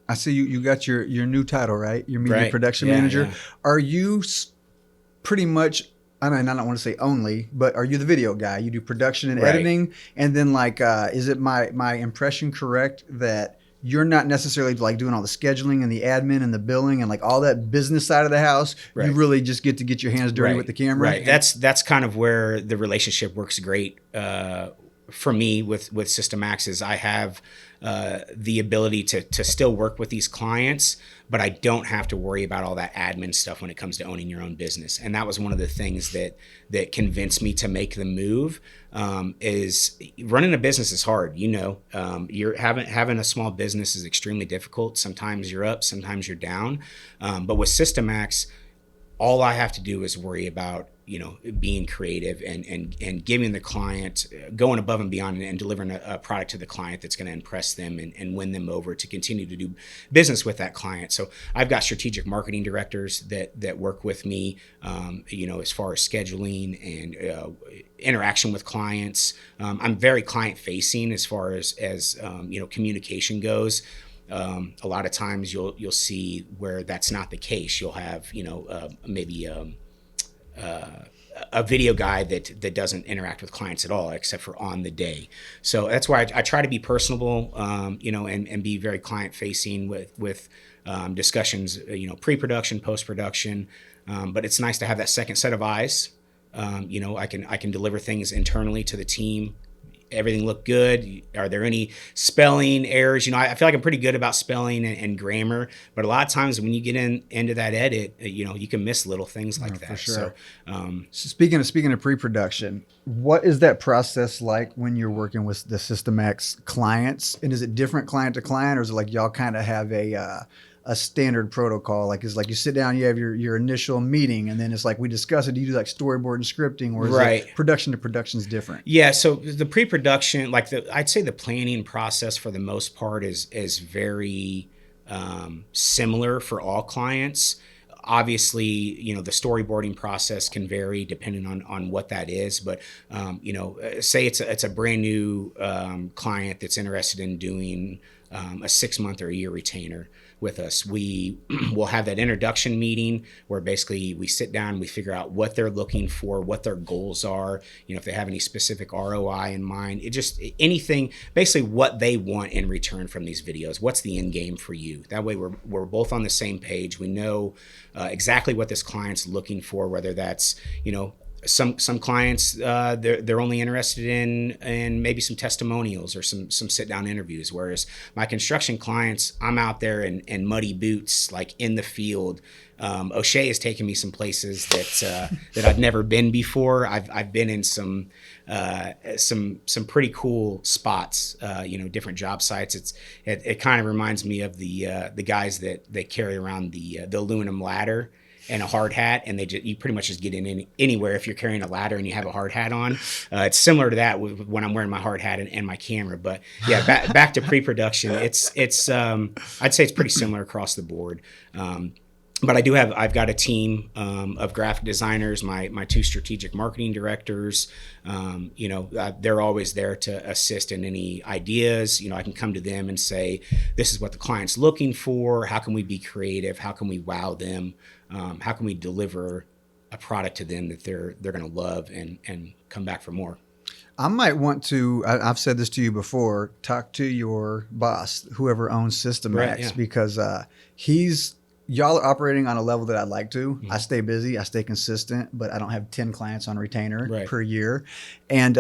I see you got your new title, right? Your media Right. production Yeah, manager. yeah. Are you pretty much? I mean, I don't want to say only, but are you the video guy? You do production and Right. editing, and then is it my impression correct that you're not necessarily like doing all the scheduling and the admin and the billing and like all that business side of the house? Right. You really just get to get your hands dirty with the camera. Right. That's kind of where the relationship works great for me with Systemax, is I have the ability to still work with these clients, but I don't have to worry about all that admin stuff when it comes to owning your own business. And that was one of the things that convinced me to make the move. Is running a business is hard. You're having a small business is extremely difficult. Sometimes you're up, sometimes you're down. But with Systemax, all I have to do is worry about, being creative and giving the client, going above and beyond, and delivering a product to the client that's going to impress them and win them over to continue to do business with that client. So I've got strategic marketing directors that work with me, as far as scheduling and interaction with clients. I'm very client facing as far as communication goes. A lot of times you'll see where that's not the case. You'll have maybe a video guy that doesn't interact with clients at all, except for on the day. So that's why I try to be personable, and be very client facing with discussions, pre-production, post-production. But it's nice to have that second set of eyes. I can deliver things internally to the team. Everything looked good. Are there any spelling errors? I feel like I'm pretty good about spelling and grammar, but a lot of times when you get into that edit, you can miss little things like that. For sure. So, speaking of pre-production, what is that process like when you're working with the Systemax clients? And is it different client to client, or is it like y'all kind of have a standard protocol? Like, it's like you sit down, you have your initial meeting, and then it's like we discuss it. Do you do like storyboard and scripting, or is it production to production is different? Yeah. So the pre-production, I'd say the planning process for the most part is very similar for all clients. Obviously, the storyboarding process can vary depending on what that is. But, say it's a brand new client that's interested in doing a 6-month or a year retainer with us. We will have that introduction meeting where basically we sit down, we figure out what they're looking for, what their goals are, if they have any specific ROI in mind, anything, basically what they want in return from these videos. What's the end game for you? That way we're both on the same page. We know exactly what this client's looking for, whether that's, some clients, they're only interested in maybe some testimonials or some sit down interviews. Whereas my construction clients, I'm out there in muddy boots, like in the field. O'Shea has taken me some places that I've never been before. I've been in some pretty cool spots, different job sites. It kind of reminds me of the guys that carry around the aluminum ladder and a hard hat, and you pretty much just get in anywhere if you're carrying a ladder and you have a hard hat on. It's similar to that when I'm wearing my hard hat and my camera. But yeah, back to pre-production. It's I'd say it's pretty similar across the board. but I've got a team of graphic designers, my two strategic marketing directors. They're always there to assist in any ideas. I can come to them and say, this is what the client's looking for. How can we be creative? How can we wow them? How can we deliver a product to them that they're going to love and come back for more? I might want to, I've said this to you before, talk to your boss, whoever owns Systemax, Right, yeah. because y'all are operating on a level that I'd like to. Mm-hmm. I stay busy, I stay consistent, but I don't have 10 clients on retainer Right. per year. And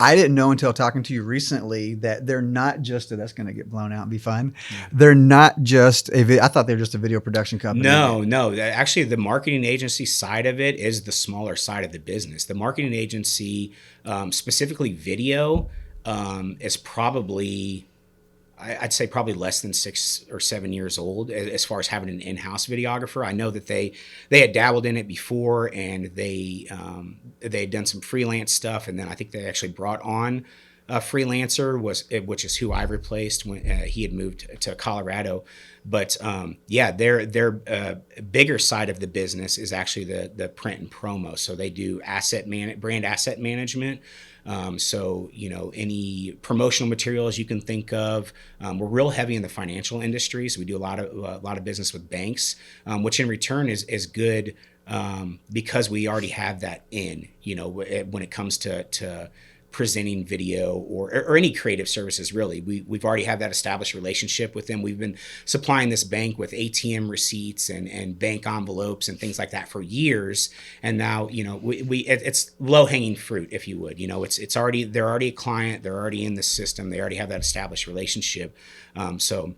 I didn't know until talking to you recently that they're not just that's going to get blown out and be fun. Yeah. They're not just I thought they were just a video production company. No. Actually, the marketing agency side of it is the smaller side of the business. The marketing agency, specifically video, is probably, I'd say probably less than 6 or 7 years old as far as having an in-house videographer. I know that they had dabbled in it before, and they had done some freelance stuff, and then I think they actually brought on a freelancer, which is who I replaced when he had moved to Colorado. But their bigger side of the business is actually the print and promo. So they do brand asset management. So any promotional materials you can think of. We're real heavy in the financial industry, so we do a lot of business with banks, which in return is good because we already have that when it comes to presenting video or any creative services. Really, we've already have that established relationship with them. We've been supplying this bank with ATM receipts and bank envelopes and things like that for years, and now it's low-hanging fruit, if you would. They're already a client, they're already in the system, they already have that established relationship, so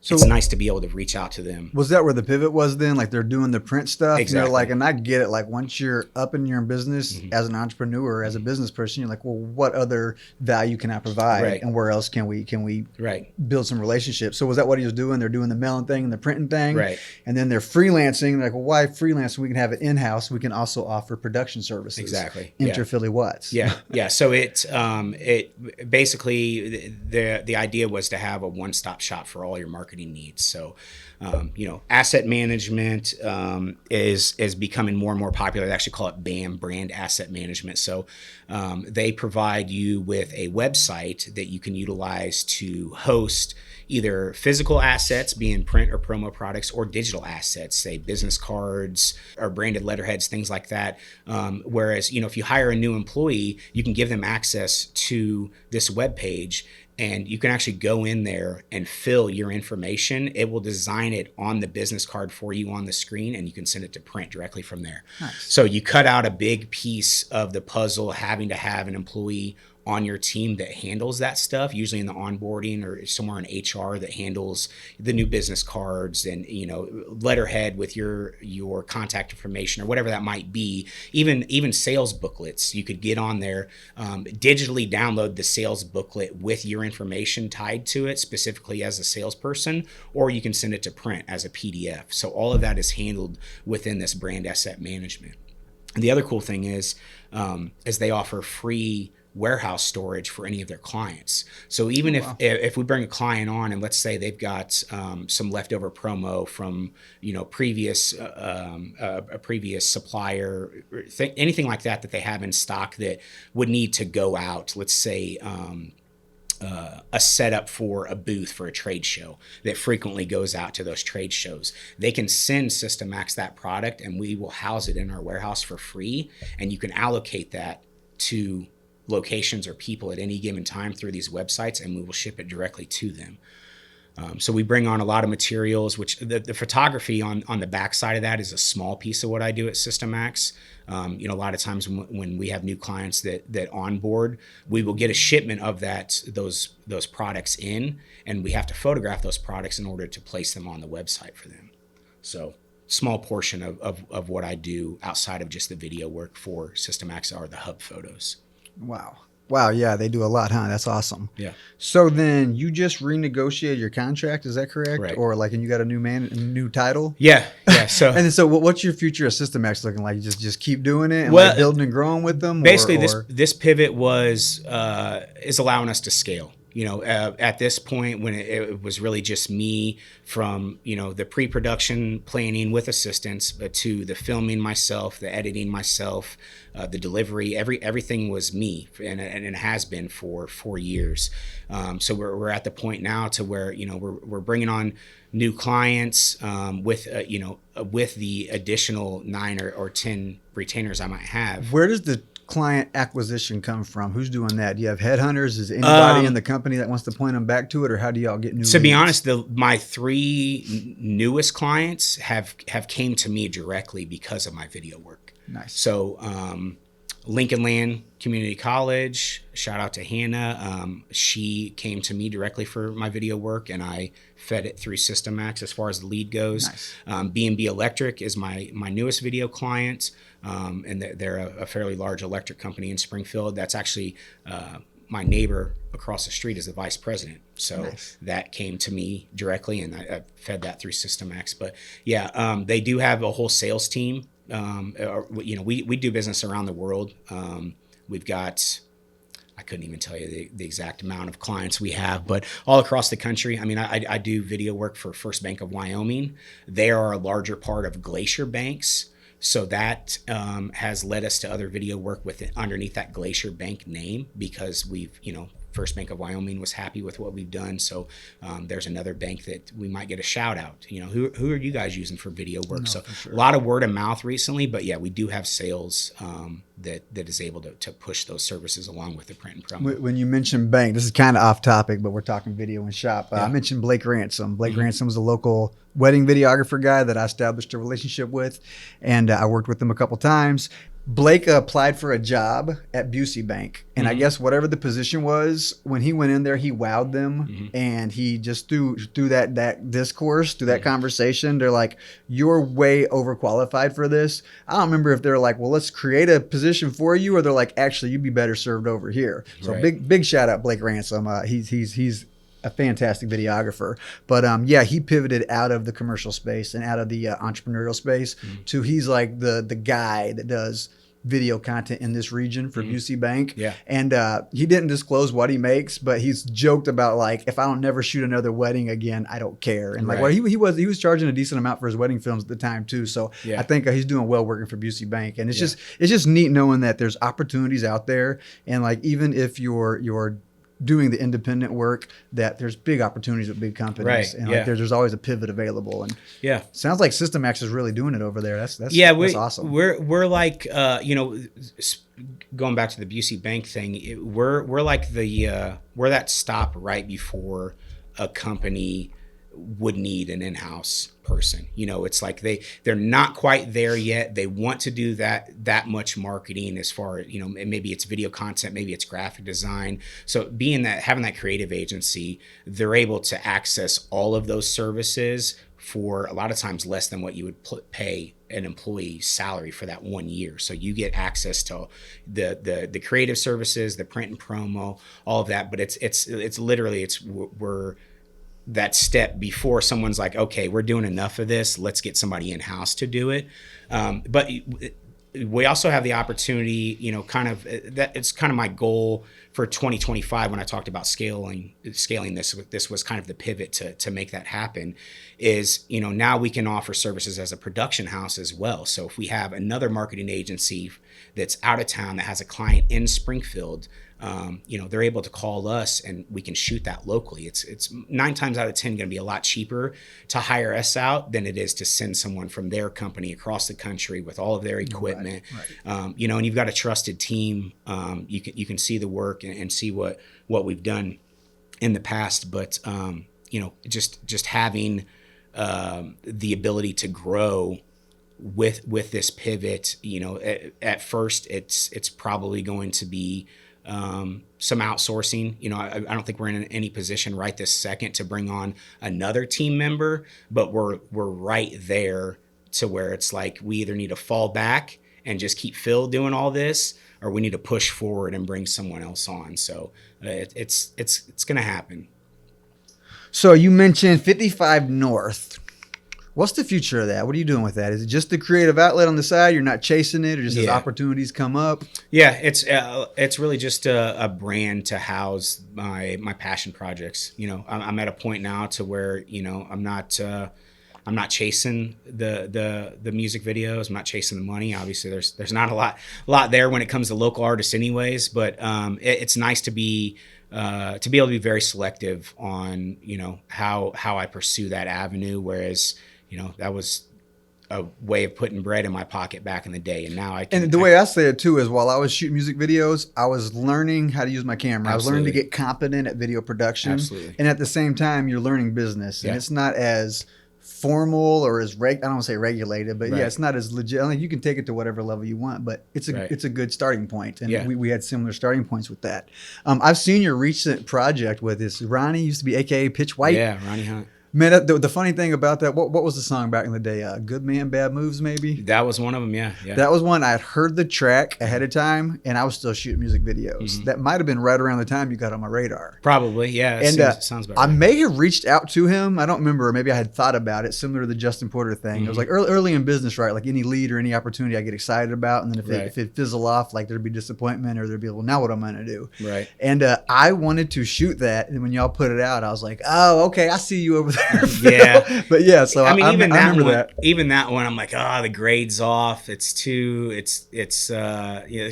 it's nice to be able to reach out to them. Was that where the pivot was then? Like they're doing the print stuff? Exactly. And I get it. Like once you're up in your business, mm-hmm. as an entrepreneur, as a business person, you're like, well, what other value can I provide? Right. And where else can we right. build some relationships? So was that what he was doing? They're doing the mailing thing and the printing thing. Right. And then they're freelancing. They're like, well, why freelance? We can have it in-house. We can also offer production services. Exactly. Enter Philly Watts. Yeah. Yeah. So it basically the idea was to have a one-stop shop for all your marketing needs. So, asset management is becoming more and more popular. They actually call it BAM, brand asset management. So they provide you with a website that you can utilize to host either physical assets, being print or promo products, or digital assets, say business cards or branded letterheads, things like that. Whereas, if you hire a new employee, you can give them access to this web page, and you can actually go in there and fill your information. It will design it on the business card for you on the screen, and you can send it to print directly from there. Nice. So you cut out a big piece of the puzzle, having to have an employee on your team that handles that stuff, usually in the onboarding or somewhere in HR that handles the new business cards and letterhead with your contact information or whatever that might be. Even sales booklets, you could get on there, digitally download the sales booklet with your information tied to it specifically as a salesperson, or you can send it to print as a PDF. So all of that is handled within this brand asset management. And the other cool thing is they offer free warehouse storage for any of their clients. So even if we bring a client on and let's say they've got some leftover promo from previous a previous supplier, anything like that they have in stock that would need to go out, let's say a setup for a booth for a trade show that frequently goes out to those trade shows, they can send Systemax that product and we will house it in our warehouse for free, and you can allocate that to locations or people at any given time through these websites, and we will ship it directly to them. So we bring on a lot of materials, which the photography on the back side of that is a small piece of what I do at Systemax. A lot of times when we have new clients that onboard, we will get a shipment of those products in, and we have to photograph those products in order to place them on the website for them. So small portion of what I do outside of just the video work for Systemax are the hub photos. Wow. Yeah, they do a lot, huh? That's awesome. Yeah. So then you just renegotiated your contract, is that correct? Right. Or and you got a new title? Yeah. So and then, so what's your future at Systemax looking like? You just keep doing it and building and growing with them? Basically, this pivot is allowing us to scale. at this point when it was really just me from, the pre-production planning with assistants, but to the filming myself, the editing myself, the delivery, everything was me, and it has been for 4 years. So we're at the point now to where, we're bringing on new clients with the additional 9 or 10 retainers I might have. Where does the client acquisition come from? Who's doing that? Do you have headhunters? Is anybody in the company that wants to point them back to it, or how do y'all get new leads? To be honest, my 3 newest clients have came to me directly because of my video work. Nice. So Lincoln Land Community College, shout out to Hannah. She came to me directly for my video work, and I fed it through SystemX as far as the lead goes. Nice. B&B Electric is my newest video client, and they're a fairly large electric company in Springfield. That's actually my neighbor across the street is the vice president. So nice. That came to me directly, and I fed that through SystemX. But yeah, they do have a whole sales team. We do business around the world. We've got, I couldn't even tell you the exact amount of clients we have, but all across the country. I mean, I do video work for First Bank of Wyoming. They are a larger part of Glacier Banks. So that has led us to other video work underneath that Glacier Bank name, because we've, First Bank of Wyoming was happy with what we've done. So there's another bank that we might get a shout out. Who are you guys using for video work? No, so sure. A lot of word of mouth recently, but yeah, we do have sales that is able to push those services along with the print and promo. When you mentioned bank, this is kind of off topic, but we're talking video and shop. Yeah. I mentioned Blake Ransom. Blake Ransom was a local wedding videographer guy that I established a relationship with, and I worked with him a couple times. Blake applied for a job at Busey Bank, and I guess whatever the position was, when he went in there, he wowed them, and he just through that discourse, through that conversation, they're like, "You're way overqualified for this." I don't remember if they're like, "Well, let's create a position for you," or they're like, "Actually, you'd be better served over here." So right. big shout out Blake Ransom. He's a fantastic videographer, but he pivoted out of the commercial space and out of the entrepreneurial space to he's like the guy that does video content in this region for Busey Bank. Yeah. And he didn't disclose what he makes, but he's joked about like, if I don't never shoot another wedding again, I don't care. And like, right. well, he was charging a decent amount for his wedding films at the time too. So I think he's doing well working for Busey Bank. And it's just neat knowing that there's opportunities out there. And like, even if you're doing the independent work, that there's big opportunities with big companies, right. and like there's always a pivot available. And sounds like SystemX is really doing it over there. That's awesome. We're like going back to the Busey Bank thing. We're like we're that stop right before a company would need an in-house person. It's like they're not quite there yet. They want to do that much marketing as far as, maybe it's video content, maybe it's graphic design. So having that creative agency, they're able to access all of those services for a lot of times less than what you would pay an employee salary for that 1 year. So you get access to the creative services, the print and promo, all of that. But it's literally we're that step before someone's like, okay, we're doing enough of this, let's get somebody in-house to do it. But we also have the opportunity, that it's kind of my goal for 2025 when I talked about scaling this was kind of the pivot to make that happen, is, now we can offer services as a production house as well. So if we have another marketing agency that's out of town that has a client in Springfield, they're able to call us and we can shoot that locally. It's 9 times out of 10 going to be a lot cheaper to hire us out than it is to send someone from their company across the country with all of their equipment. Right. And you've got a trusted team. You can see the work and see what we've done in the past. But just having the ability to grow with this pivot, at first it's probably going to be some outsourcing. I don't think we're in any position right this second to bring on another team member, but we're right there to where it's like we either need to fall back and just keep Phil doing all this, or we need to push forward and bring someone else on. So it's going to happen. So you mentioned 55 North. What's the future of that? What are you doing with that? Is it just the creative outlet on the side? You're not chasing it, or just as opportunities come up? Yeah, it's really just a brand to house my passion projects. You know, I'm at a point now to where, you know, I'm not chasing the music videos. I'm not chasing the money. Obviously, there's not a lot there when it comes to local artists, anyways. But it's nice to be able to be very selective on, you know, how I pursue that avenue. Whereas, you know, that was a way of putting bread in my pocket back in the day, and now I can. And the way I say it too is, while I was shooting music videos, I was learning how to use my camera. Absolutely. I was learning to get competent at video production. Absolutely. And at the same time, you're learning business, and it's not as formal or as I don't want to say regulated, but it's not as legit. I mean, you can take it to whatever level you want, but it's a good starting point. And we had similar starting points with that. I've seen your recent project with this Ronnie, used to be AKA Pitch White. Yeah, Ronnie Hunt. Man, the funny thing about that, what was the song back in the day? Good Man, Bad Moves, maybe? That was one of them, yeah. That was one. I had heard the track ahead of time, and I was still shooting music videos. Mm-hmm. That might have been right around the time you got on my radar. Probably, yeah. And sounds about right. I right. may have reached out to him. I don't remember. Maybe I had thought about it, similar to the Justin Porter thing. Mm-hmm. It was like early in business, right? Like any lead or any opportunity I get excited about, and then if it fizzle off, like there'd be disappointment, or there'd be, well, now what am I going to do? Right. And I wanted to shoot that, and when y'all put it out, I was like, oh, okay, I see you over there. Yeah. But yeah, so I mean, I remember that. Even that one, I'm like, the grade's off. It's there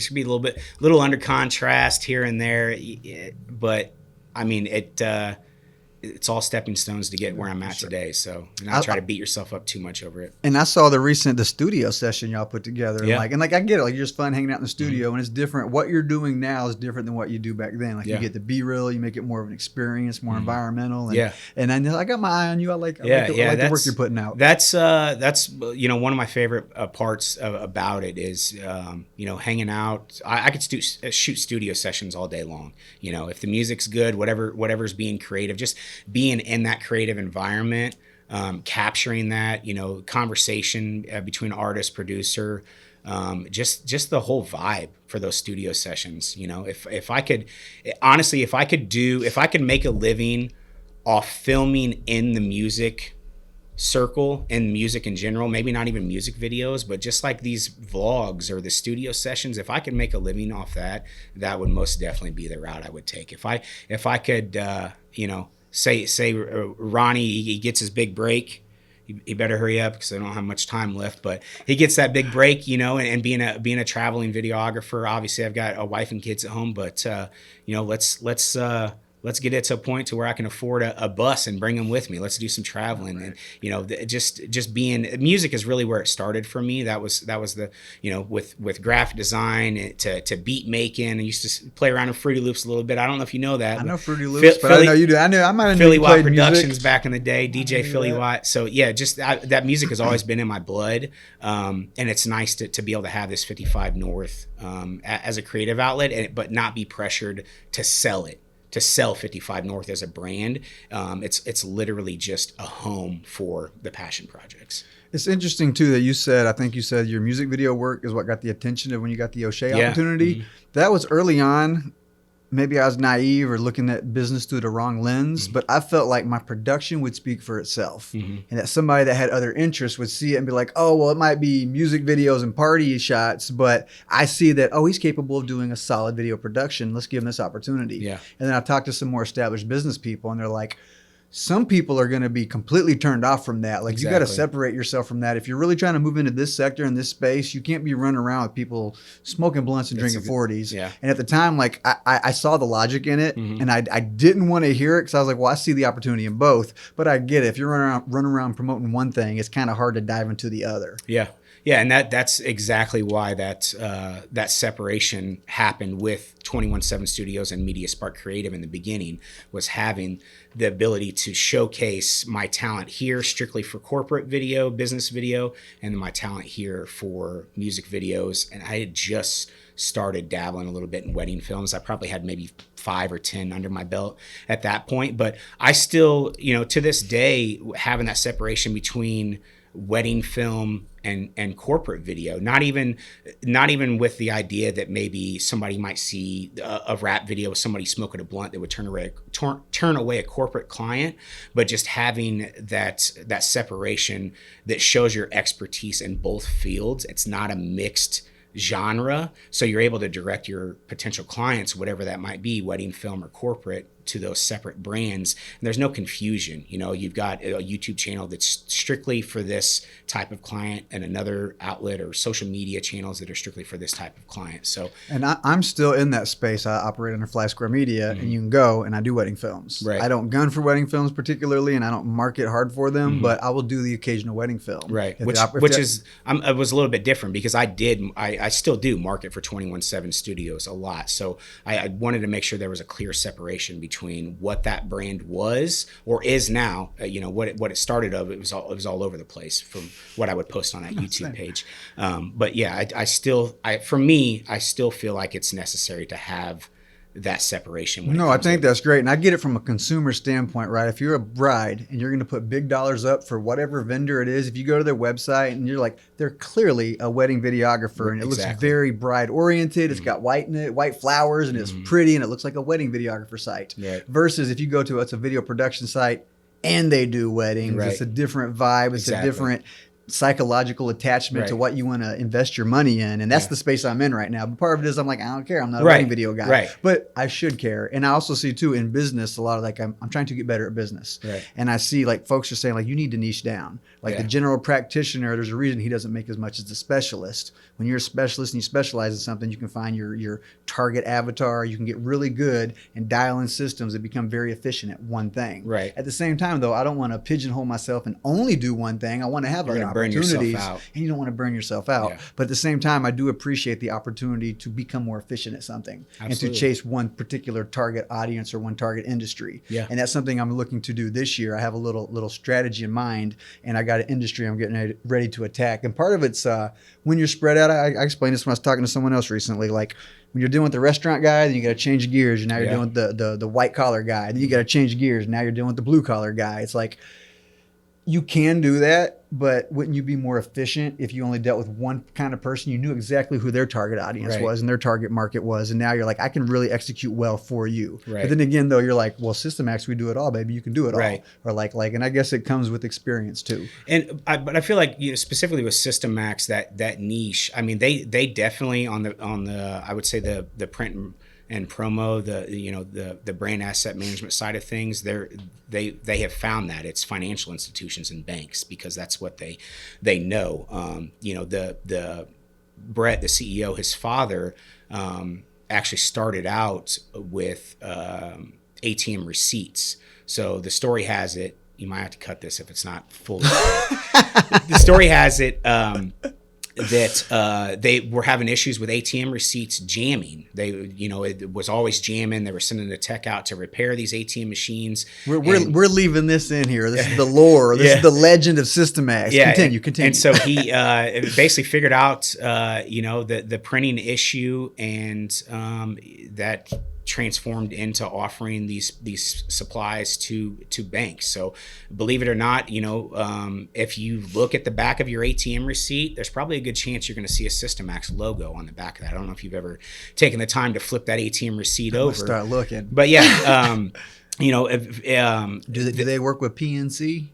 should be a little under contrast here and there, but I mean, it's all stepping stones to get where I'm at today. So not try to beat yourself up too much over it. And I saw the studio session y'all put together. Yeah. And I get it. Like, you're just fun hanging out in the studio, and it's different. What you're doing now is different than what you do back then. Like, you get the B-roll, you make it more of an experience, more environmental. And, and I got my eye on you. I like the work you're putting out. That's you know, one of my favorite parts about it is you know, hanging out. I could shoot studio sessions all day long. You know, if the music's good, whatever's being creative, just being in that creative environment, capturing that, you know, conversation between artist, producer, just the whole vibe for those studio sessions. You know, if I could make a living off filming in the music circle and music in general, maybe not even music videos, but just like these vlogs or the studio sessions, if I could make a living off that would most definitely be the route I would take. If I could, you know, say Ronnie, he gets his big break. He better hurry up because I don't have much time left. But he gets that big break, you know, and being a traveling videographer. Obviously, I've got a wife and kids at home, but you know, let's get it to a point to where I can afford a bus and bring them with me. Let's do some traveling. Right. And, you know, just being, music is really where it started for me. That was the, you know, with graphic design to beat making. I used to play around with Fruity Loops a little bit. I don't know if you know that. I know Fruity Loops, but I know you do. I might have Philly Watt Productions music back in the day, DJ Philly Watt. So yeah, that music has always been in my blood. And it's nice to be able to have this 55 North as a creative outlet, but not be pressured to sell it. To sell 55 North as a brand. It's literally just a home for the passion projects. It's interesting too that I think you said your music video work is what got the attention of when you got the O'Shea opportunity. Mm-hmm. That was early on. Maybe I was naive or looking at business through the wrong lens, but I felt like my production would speak for itself, and that somebody that had other interests would see it and be like, oh, well, it might be music videos and party shots, but I see that, oh, he's capable of doing a solid video production. Let's give him this opportunity. Yeah. And then I talked to some more established business people, and they're like, some people are going to be completely turned off from that. Like, you got to separate yourself from that. If you're really trying to move into this sector and this space, you can't be running around with people smoking blunts and drinking 40s. Yeah. And at the time, like, I saw the logic in it, and I didn't want to hear it because I was like, well, I see the opportunity in both. But I get it. If you're running around promoting one thing, it's kind of hard to dive into the other. Yeah. Yeah, and that's exactly why that separation happened with 21/7 Studios and Media Spark Creative in the beginning, was having the ability to showcase my talent here strictly for corporate video, business video, and then my talent here for music videos. And I had just started dabbling a little bit in wedding films. I probably had maybe 5 or 10 under my belt at that point, but I still, you know, to this day, having that separation between wedding film and corporate video. Not even with the idea that maybe somebody might see a rap video of somebody smoking a blunt that would turn away a corporate client, but just having that separation that shows your expertise in both fields. It's not a mixed genre, so you're able to direct your potential clients, whatever that might be, wedding film or corporate, to those separate brands. And there's no confusion. You've got a YouTube channel that's strictly for this type of client, and another outlet or social media channels that are strictly for this type of client. So, and I'm still in that space. I operate under Fly Square Media, and you can go, and I do wedding films. Right. I don't gun for wedding films particularly, and I don't market hard for them, but I will do the occasional wedding film. Right. Which it was a little bit different, because I still do market for 21/7 Studios a lot. So I wanted to make sure there was a clear separation between what that brand was or is now. What it started of. It was all over the place from what I would post on that YouTube page. But yeah, I still feel like it's necessary to have that separation. No, I think that's great. And I get it from a consumer standpoint, right? If you're a bride and you're going to put big dollars up for whatever vendor it is, if you go to their website and you're like, they're clearly a wedding videographer, and it looks very bride oriented. It's got white in it, white flowers, and it's pretty, and it looks like a wedding videographer site. Right. Versus if you go to, it's a video production site and they do weddings, it's a different vibe. It's a different psychological attachment to what you want to invest your money in, and that's the space I'm in right now. But part of it is I'm like, I don't care, I'm not a wedding video guy, but I should care. And I also see too in business a lot of like I'm trying to get better at business, and I see like folks are saying like you need to niche down. Like the general practitioner, there's a reason he doesn't make as much as the specialist. When you're a specialist and you specialize in something, you can find your target avatar. You can get really good and dial in systems that become very efficient at one thing. Right. At the same time though, I don't want to pigeonhole myself and only do one thing. I want to have other opportunities, and you don't want to burn yourself out. But at the same time, I do appreciate the opportunity to become more efficient at something and to chase one particular target audience or one target industry. And that's something I'm looking to do this year. I have a little strategy in mind, and I got an industry I'm getting ready to attack. And part of it's when you're spread out. I explained this when I was talking to someone else recently. Like when you're dealing with the restaurant guy, then you got to change gears. And now you're dealing with the white collar guy. Then you got to change gears. And now you're dealing with the blue collar guy. It's like you can do that, but wouldn't you be more efficient if you only dealt with one kind of person? You knew exactly who their target audience was and their target market was, and now you're like, I can really execute well for you. But then again, though, you're like, well, Systemax, we do it all, baby. You can do it all. Or like, and I guess it comes with experience too. But I feel like specifically with Systemax, that niche. I mean, they definitely on the I would say the print and promo, the brand asset management side of things, they have found that it's financial institutions and banks, because that's what they know. The Brett, the CEO, his father actually started out with ATM receipts. So the story has it. You might have to cut this if it's not full. The story has it. That they were having issues with ATM receipts jamming. It was always jamming. They were sending the tech out to repair these ATM machines. We're leaving this in here. This is the lore. This is the legend of Systemax. Continue. And so he basically figured out, the printing issue, and that transformed into offering these supplies to banks. So believe it or not, if you look at the back of your ATM receipt, there's probably a good chance you're going to see a Systemax logo on the back of that. I don't know if you've ever taken the time to flip that ATM receipt over. Start looking. But yeah, do they work with PNC?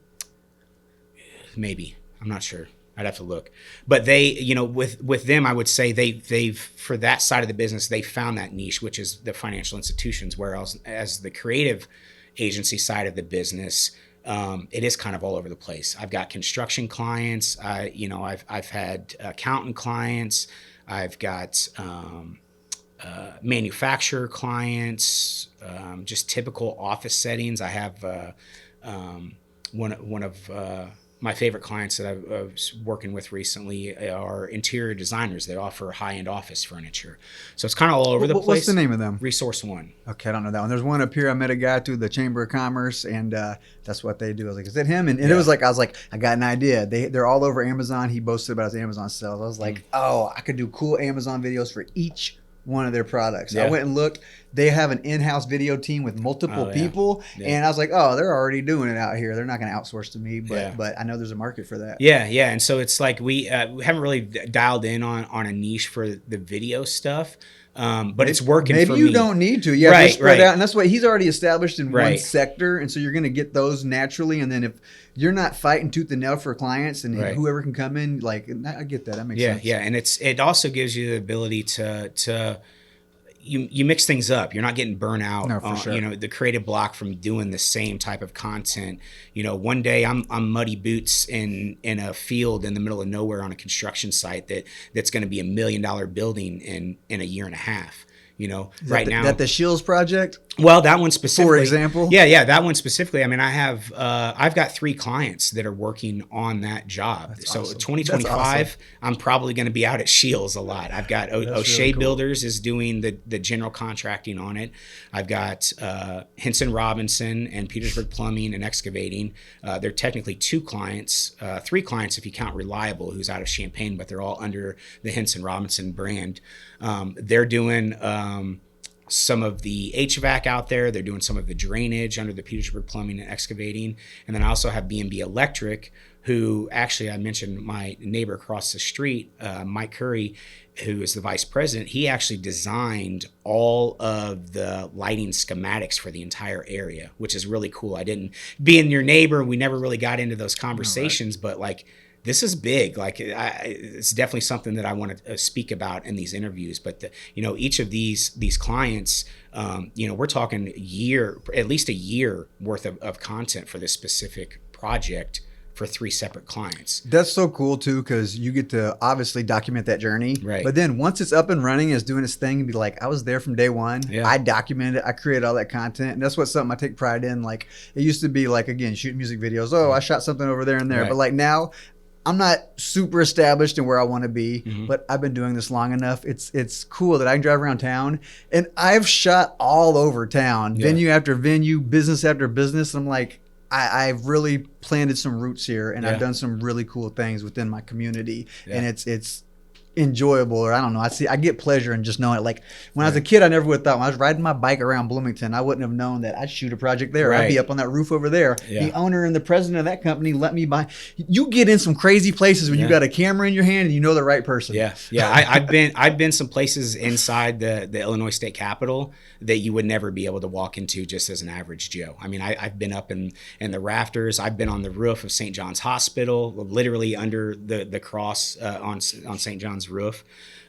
Maybe. I'm not sure. I'd have to look. But they, with them, I would say they've for that side of the business, they found that niche, which is the financial institutions, whereas as the creative agency side of the business, it is kind of all over the place. I've got construction clients. I've had accountant clients. I've got manufacturer clients, just typical office settings. I have one of my favorite clients that I was working with recently are interior designers. They offer high-end office furniture. So it's kind of all over the place. What's the name of them? Resource One. Okay, I don't know that one. There's one up here. I met a guy through the Chamber of Commerce, and that's what they do. I was like, is that him? And it was like, I was like, I got an idea. They're all over Amazon. He boasted about his Amazon sales. I was like, I could do cool Amazon videos for each one of their products. I went and looked. they have an in-house video team with multiple people. Yeah. And I was like, oh, they're already doing it out here. They're not going to outsource to me, but I know there's a market for that. Yeah. And so it's like we haven't really dialed in on a niche for the video stuff. But it's working for me. Maybe you don't need to. Yeah, spread out. And that's why he's already established in one sector. And so you're going to get those naturally. And then if you're not fighting tooth and nail for clients and whoever can come in, like, I get that. That makes sense. Yeah. And it also gives you the ability to you mix things up. You're not getting burnt out. No, for sure. The creative block from doing the same type of content. One day I'm muddy boots in a field in the middle of nowhere on a construction site that's going to be $1 million building in a year and a half. Right now. That the Shields project? Well, that one specifically. For example? Yeah, that one specifically. I mean, I've got 3 clients that are working on that job. That's so awesome. 2025, awesome. I'm probably going to be out at Shields a lot. I've got O'Shea really cool. Builders is doing the general contracting on it. I've got Henson Robinson and Petersburg Plumbing and Excavating. They're technically 2 clients, 3 clients if you count Reliable, who's out of Champaign, but they're all under the Henson Robinson brand. They're doing some of the HVAC out there. They're doing some of the drainage under the Petersburg Plumbing and Excavating. And then I also have B&B Electric, who actually I mentioned my neighbor across the street, Mike Curry, who is the vice president. He actually designed all of the lighting schematics for the entire area, which is really cool. I didn't, being your neighbor, we never really got into those conversations, but like, this is big. Like, it's definitely something that I want to speak about in these interviews. But each of these clients, we're talking at least a year worth of content for this specific project for 3 separate clients. That's so cool too, because you get to obviously document that journey. Right. But then once it's up and running, it's doing its thing, and be like, I was there from day one. Yeah. I documented it. I created all that content, and that's something I take pride in. Like, it used to be like, again, shooting music videos. Oh, I shot something over there and there. Right. But like now, I'm not super established in where I want to be, but I've been doing this long enough. It's cool that I can drive around town, and I've shot all over town, venue after venue, business after business. I'm like, I've really planted some roots here, and I've done some really cool things within my community, and it's enjoyable, or I don't know. I get pleasure in just knowing it. Like when I was a kid, I never would have thought when I was riding my bike around Bloomington, I wouldn't have known that I'd shoot a project there. I'd be up on that roof over there. The owner and the president of that company let me buy. You get in some crazy places when you got a camera in your hand and you know the right person. I've been some places inside the Illinois State Capitol that you would never be able to walk into just as an average Joe. I mean, I've been up in the rafters. I've been on the roof of St. John's Hospital, literally under the cross on St. John's roof.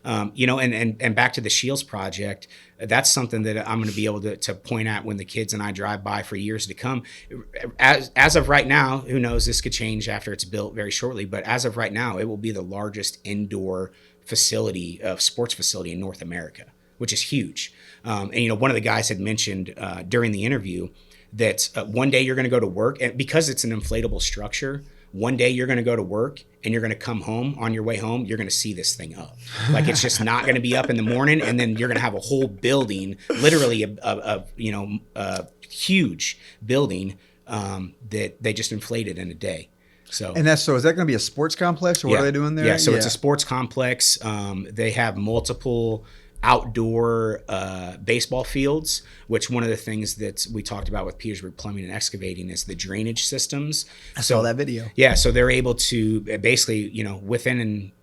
And back to the Shields project, that's something that I'm going to be able to point at when the kids and I drive by for years to come. As of right now, who knows, this could change after it's built very shortly, but as of right now, it will be the largest indoor sports facility in North America, which is huge. And one of the guys had mentioned during the interview that one day you're going to go to work, and because it's an inflatable structure, one day you're going to go to work and you're going to come home. On your way home, you're going to see this thing up. Like, it's just not going to be up in the morning, and then you're going to have a whole building, literally a huge building that they just inflated in a day. So is that going to be a sports complex, or what are they doing there? Yeah, so it's a sports complex. They have multiple outdoor baseball fields, which one of the things that we talked about with Petersburg Plumbing and Excavating is the drainage systems. I saw that video. Yeah, so they're able to basically, within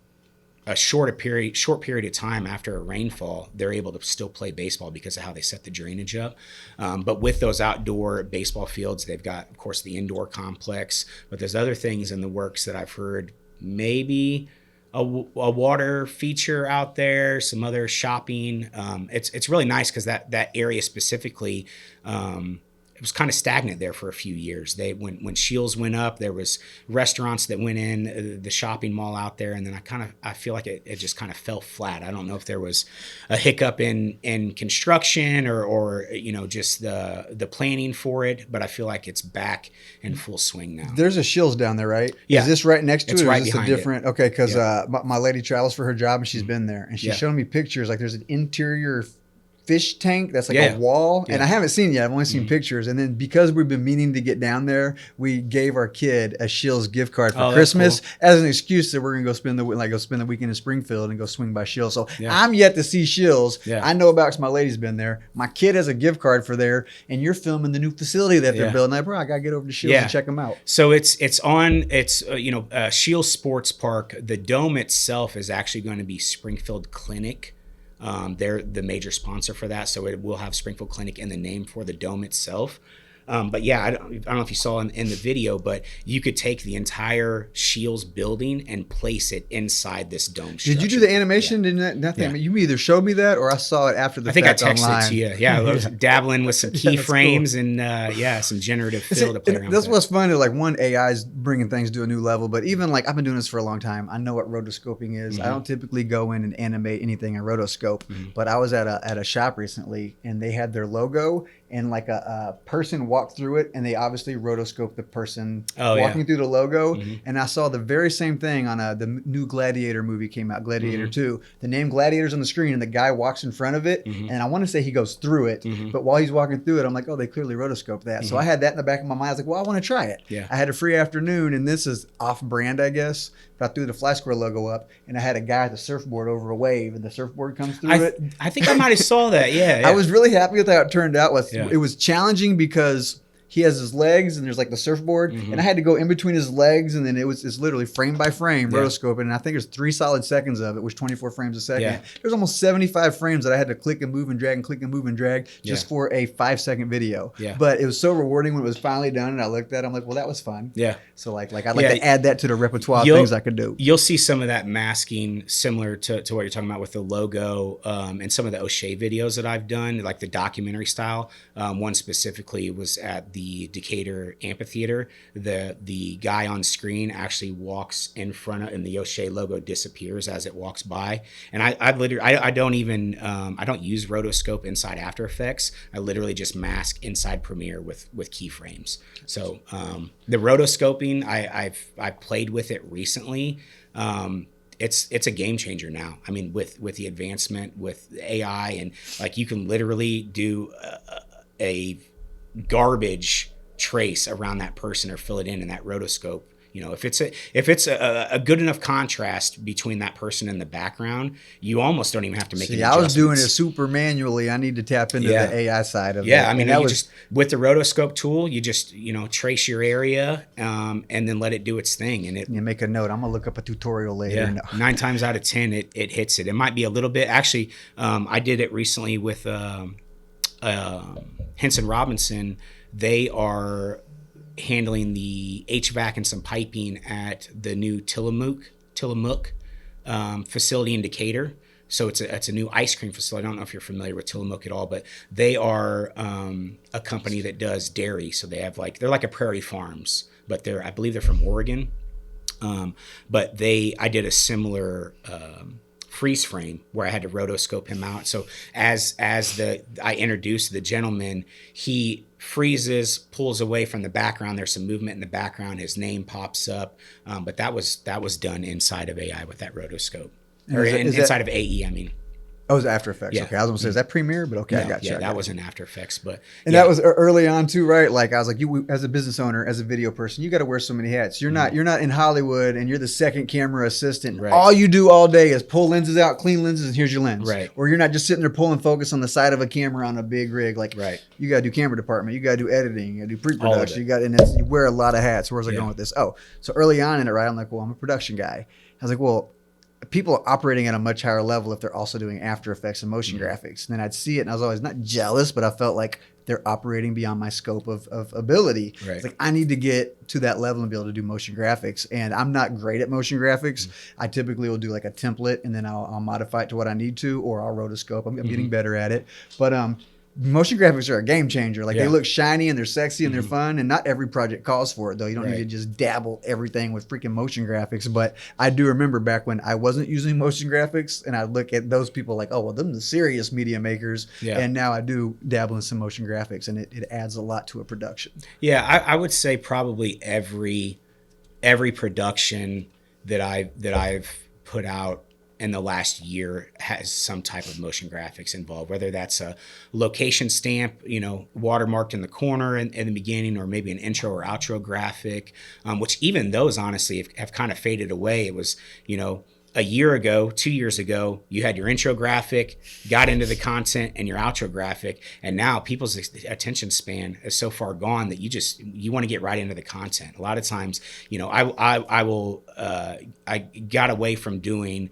a short period of time after a rainfall, they're able to still play baseball because of how they set the drainage up. But with those outdoor baseball fields, they've got, of course, the indoor complex, but there's other things in the works that I've heard, maybe a water feature out there, some other shopping. It's really nice because that area specifically, it was kind of stagnant there for a few years. When Shields went up, there was restaurants that went in, the shopping mall out there, and then I feel like it just kind of fell flat. I don't know if there was a hiccup in construction or just the planning for it, but I feel like it's back in full swing now. There's a Shields down there, right? Yeah. Is this right next to it's it, or right is this behind a different? It. Okay, because my lady travels for her job, and she's been there, and she's showing me pictures. Like, there's an interior fish tank that's like Yeah. a wall, Yeah. and I haven't seen it yet. I've only seen pictures. And then because we've been meaning to get down there, we gave our kid a Shills gift card for Oh, that's Christmas cool. as an excuse that we're gonna go spend the weekend in Springfield and go swing by Shills. So Yeah. I'm yet to see Shills. Yeah. I know about because my lady's been there. My kid has a gift card for there, and you're filming the new facility that they're Yeah. building. Like, bro, I gotta get over to Shills Yeah. and check them out. So it's Shield Sports Park. The dome itself is actually going to be Springfield Clinic. They're the major sponsor for that, so it will have Springfield Clinic in the name for the dome itself. But yeah, I don't know if you saw in the video, but you could take the entire Shields building and place it inside this dome structure. Did you do the animation? Yeah. Didn't that, nothing? Yeah. I mean, you either showed me that or I saw it after the I think I fact texted online. it to you. Yeah, I was dabbling with some Yeah, that's keyframes and some generative fill to play around That's with. what's fun. Is like one AI is bringing things to a new level, but even like I've been doing this for a long time. I know what rotoscoping is. I don't typically go in and animate anything in rotoscope, but I was at a shop recently and they had their logo and like a person walked through it and they obviously rotoscoped the person walking through the logo. And I saw the very same thing on the new Gladiator movie came out, Gladiator 2. The name Gladiator's on the screen and the guy walks in front of it. And I want to say he goes through it, but while he's walking through it, I'm like, oh, they clearly rotoscoped that. So I had that in the back of my mind. I was like, well, I want to try it. Yeah. I had a free afternoon and this is off brand, I guess. But I threw the Fly Square logo up and I had a guy at the surfboard over a wave and the surfboard comes through it. I think I might have saw that. Yeah, I was really happy with how it turned out. Yeah. It was challenging because he has his legs and there's like the surfboard and I had to go in between his legs and then it's literally frame by frame rotoscoping and I think there's 3 solid seconds of it, which 24 frames a second. Yeah. There's almost 75 frames that I had to click and move and drag and click and move and drag just for a 5-second video. Yeah. But it was so rewarding when it was finally done and I looked at it, I'm like, well, that was fun. Yeah. So like I'd like to add that to the repertoire of things I could do. You'll see some of that masking similar to what you're talking about with the logo and some of the O'Shea videos that I've done, like the documentary style. One specifically was at the Decatur Amphitheater. The guy on screen actually walks in front of, and the O'Shea logo disappears as it walks by. And I literally I don't even I don't use rotoscope inside After Effects. I literally just mask inside Premiere with keyframes. So the rotoscoping, I've played with it recently. It's a game changer now. I mean, with the advancement with AI and like you can literally do a garbage trace around that person or fill it in that rotoscope. You know, if it's a good enough contrast between that person and the background, you almost don't even have to make any adjustments. I was doing it super manually. I need to tap into the AI side of it. Yeah, I mean, just with the rotoscope tool, you just trace your area and then let it do its thing. And you make a note. I'm gonna look up a tutorial later. Yeah, no. 9 times out of 10, it hits it. It might be a little bit. Actually, I did it recently with Henson Robinson. They are handling the HVAC and some piping at the new Tillamook facility in Decatur. So it's a new ice cream facility. I don't know if you're familiar with Tillamook at all, but they are a company that does dairy. So they have they're like a Prairie Farms, but I believe they're from Oregon. But I did a similar freeze frame where I had to rotoscope him out. So as I introduced the gentleman, he freezes, pulls away from the background. There's some movement in the background. His name pops up. But that was done inside of AI with that rotoscope. Or inside of AE, I mean. Oh, it was After Effects. Yeah. Okay, I was gonna say, is that Premiere? But okay, No, I got you. Yeah, that was in After Effects, but that was early on too, right? Like I was like, you as a business owner, as a video person, you got to wear so many hats. You're not in Hollywood, and you're the second camera assistant. Right. All you do all day is pull lenses out, clean lenses, and here's your lens. Right. Or you're not just sitting there pulling focus on the side of a camera on a big rig. Like, right. You got to do camera department, you got to do editing, you got to do All of pre-production, it. you wear a lot of hats. Where's I going with this? Oh, so early on in it, right? I'm like, well, I'm a production guy. I was like, well, people are operating at a much higher level if they're also doing After Effects and motion graphics. And then I'd see it and I was always not jealous, but I felt like they're operating beyond my scope of ability. Right. It's like I need to get to that level and be able to do motion graphics. And I'm not great at motion graphics. I typically will do like a template and then I'll modify it to what I need to, or I'll rotoscope. I'm getting better at it. But motion graphics are a game changer. Like they look shiny and they're sexy and they're fun, and not every project calls for it though. You don't need to just dabble everything with freaking motion graphics. But I do remember back when I wasn't using motion graphics and I look at those people like, oh well, them the serious media makers. Yeah. And now I do dabble in some motion graphics, and it adds a lot to a production. Yeah, I would say probably every production that I've put out in the last year has some type of motion graphics involved, whether that's a location stamp, watermarked in the corner in the beginning, or maybe an intro or outro graphic, which even those honestly have kind of faded away. It was, a year ago, 2 years ago, you had your intro graphic, got into the content, and your outro graphic. And now people's attention span is so far gone that you want to get right into the content. A lot of times, I got away from doing,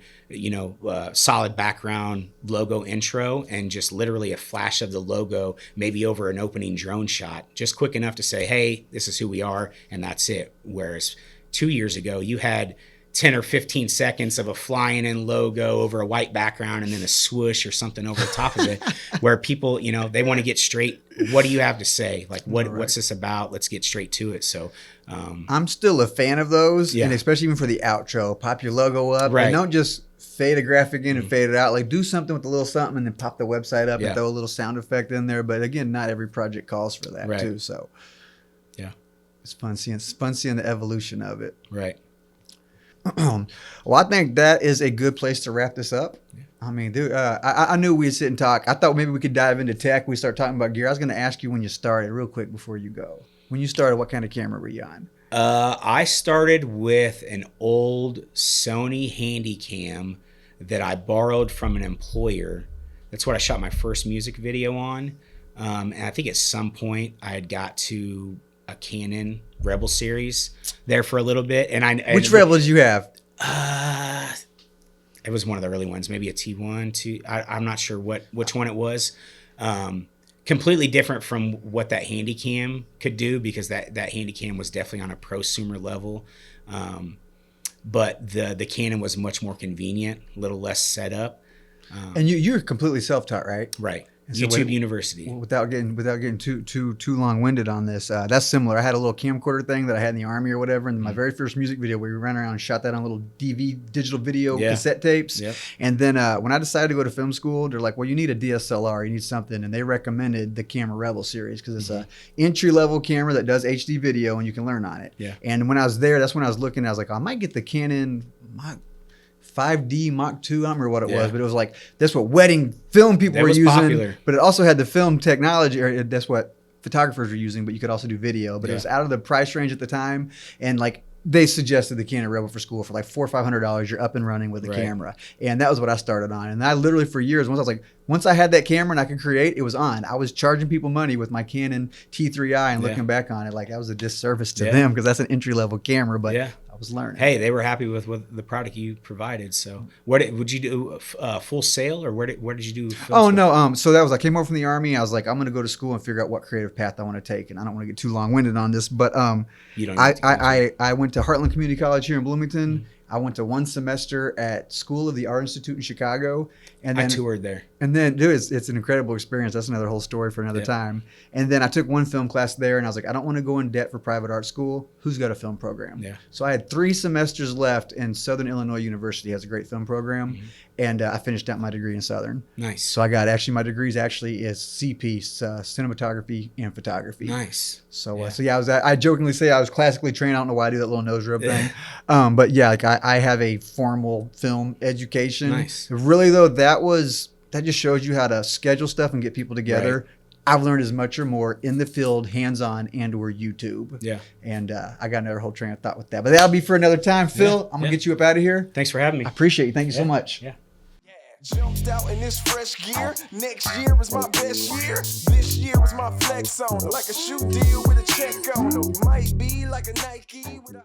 solid background logo intro and just literally a flash of the logo, maybe over an opening drone shot, just quick enough to say, hey, this is who we are, and that's it. Whereas 2 years ago, you had 10 or 15 seconds of a flying in logo over a white background and then a swoosh or something over the top of it, where people, they want to get straight. What do you have to say? Like, what's this about? Let's get straight to it. So I'm still a fan of those. And especially even for the outro, pop your logo up and don't just fade a graphic in and fade it out. Like, do something with a little something and then pop the website up and throw a little sound effect in there. But again, not every project calls for that too. So it's fun seeing the evolution of it. Right. Well, I think that is a good place to wrap this up. Yeah. I mean, dude, I knew we'd sit and talk. I thought maybe we could dive into tech. We start talking about gear. I was going to ask you when you started, real quick before you go. When you started, what kind of camera were you on? I started with an old Sony Handycam that I borrowed from an employer. That's what I shot my first music video on. And I think at some point I had got to a Canon Rebel series there for a little bit. Which Rebel did you have? It was one of the early ones, maybe a T1, I'm not sure which one it was. Completely different from what that Handycam could do, because that Handycam was definitely on a prosumer level. But the Canon was much more convenient, a little less set up. And you're completely self-taught, right? Right. So YouTube University. Without getting too long-winded on this, that's similar. I had a little camcorder thing that I had in the Army or whatever, and my very first music video, we ran around and shot that on little digital video cassette tapes. Yep. And then when I decided to go to film school, they're like, well, you need a DSLR, you need something, and they recommended the Camera Rebel series because it's a entry-level camera that does HD video, and you can learn on it. Yeah. And when I was there, that's when I was looking, I was like, I might get the Canon 5D Mach 2, I don't remember what it was, but it was like, that's what wedding film people were using. Popular. But it also had the film technology, or that's what photographers were using, but you could also do video. But it was out of the price range at the time. And like, they suggested the Canon Rebel for school for like $400 or $500. You're up and running with the camera. And that was what I started on. And I literally for years, once I had that camera and I could create, it was on. I was charging people money with my Canon T3i, and looking back on it, like that was a disservice to them, because that's an entry level camera. But I was learning. Hey, they were happy with the product you provided. So, would you do full sail, or where did you do? Film no. So that was, I came over from the Army. I was like, I'm going to go to school and figure out what creative path I want to take. And I don't want to get too long winded on this, but I went to Heartland Community College here in Bloomington. I went to one semester at School of the Art Institute in Chicago. And then I toured there. And then, dude, it's an incredible experience. That's another whole story for another time. And then I took one film class there, and I was like, I don't want to go in debt for private art school. Who's got a film program? Yeah. So I had 3 semesters left, and Southern Illinois University has a great film program. And I finished out my degree in Southern. Nice. So I got, my degrees actually is CP, cinematography and photography. Nice. So I jokingly say I was classically trained. I don't know why I do that little nose rub thing. But yeah, like I have a formal film education. Nice. Really though, that just shows you how to schedule stuff and get people together. Right. I've learned as much or more in the field, hands-on, and or YouTube. Yeah. And I got another whole train of thought with that. But that'll be for another time. Phil, I'm going to get you up out of here. Thanks for having me. I appreciate you. Thank you so much. Yeah. Jumped out in this fresh gear. Next year is my best year. This year is my flex on. Like a shoe deal with a check on. Might be like a Nike with a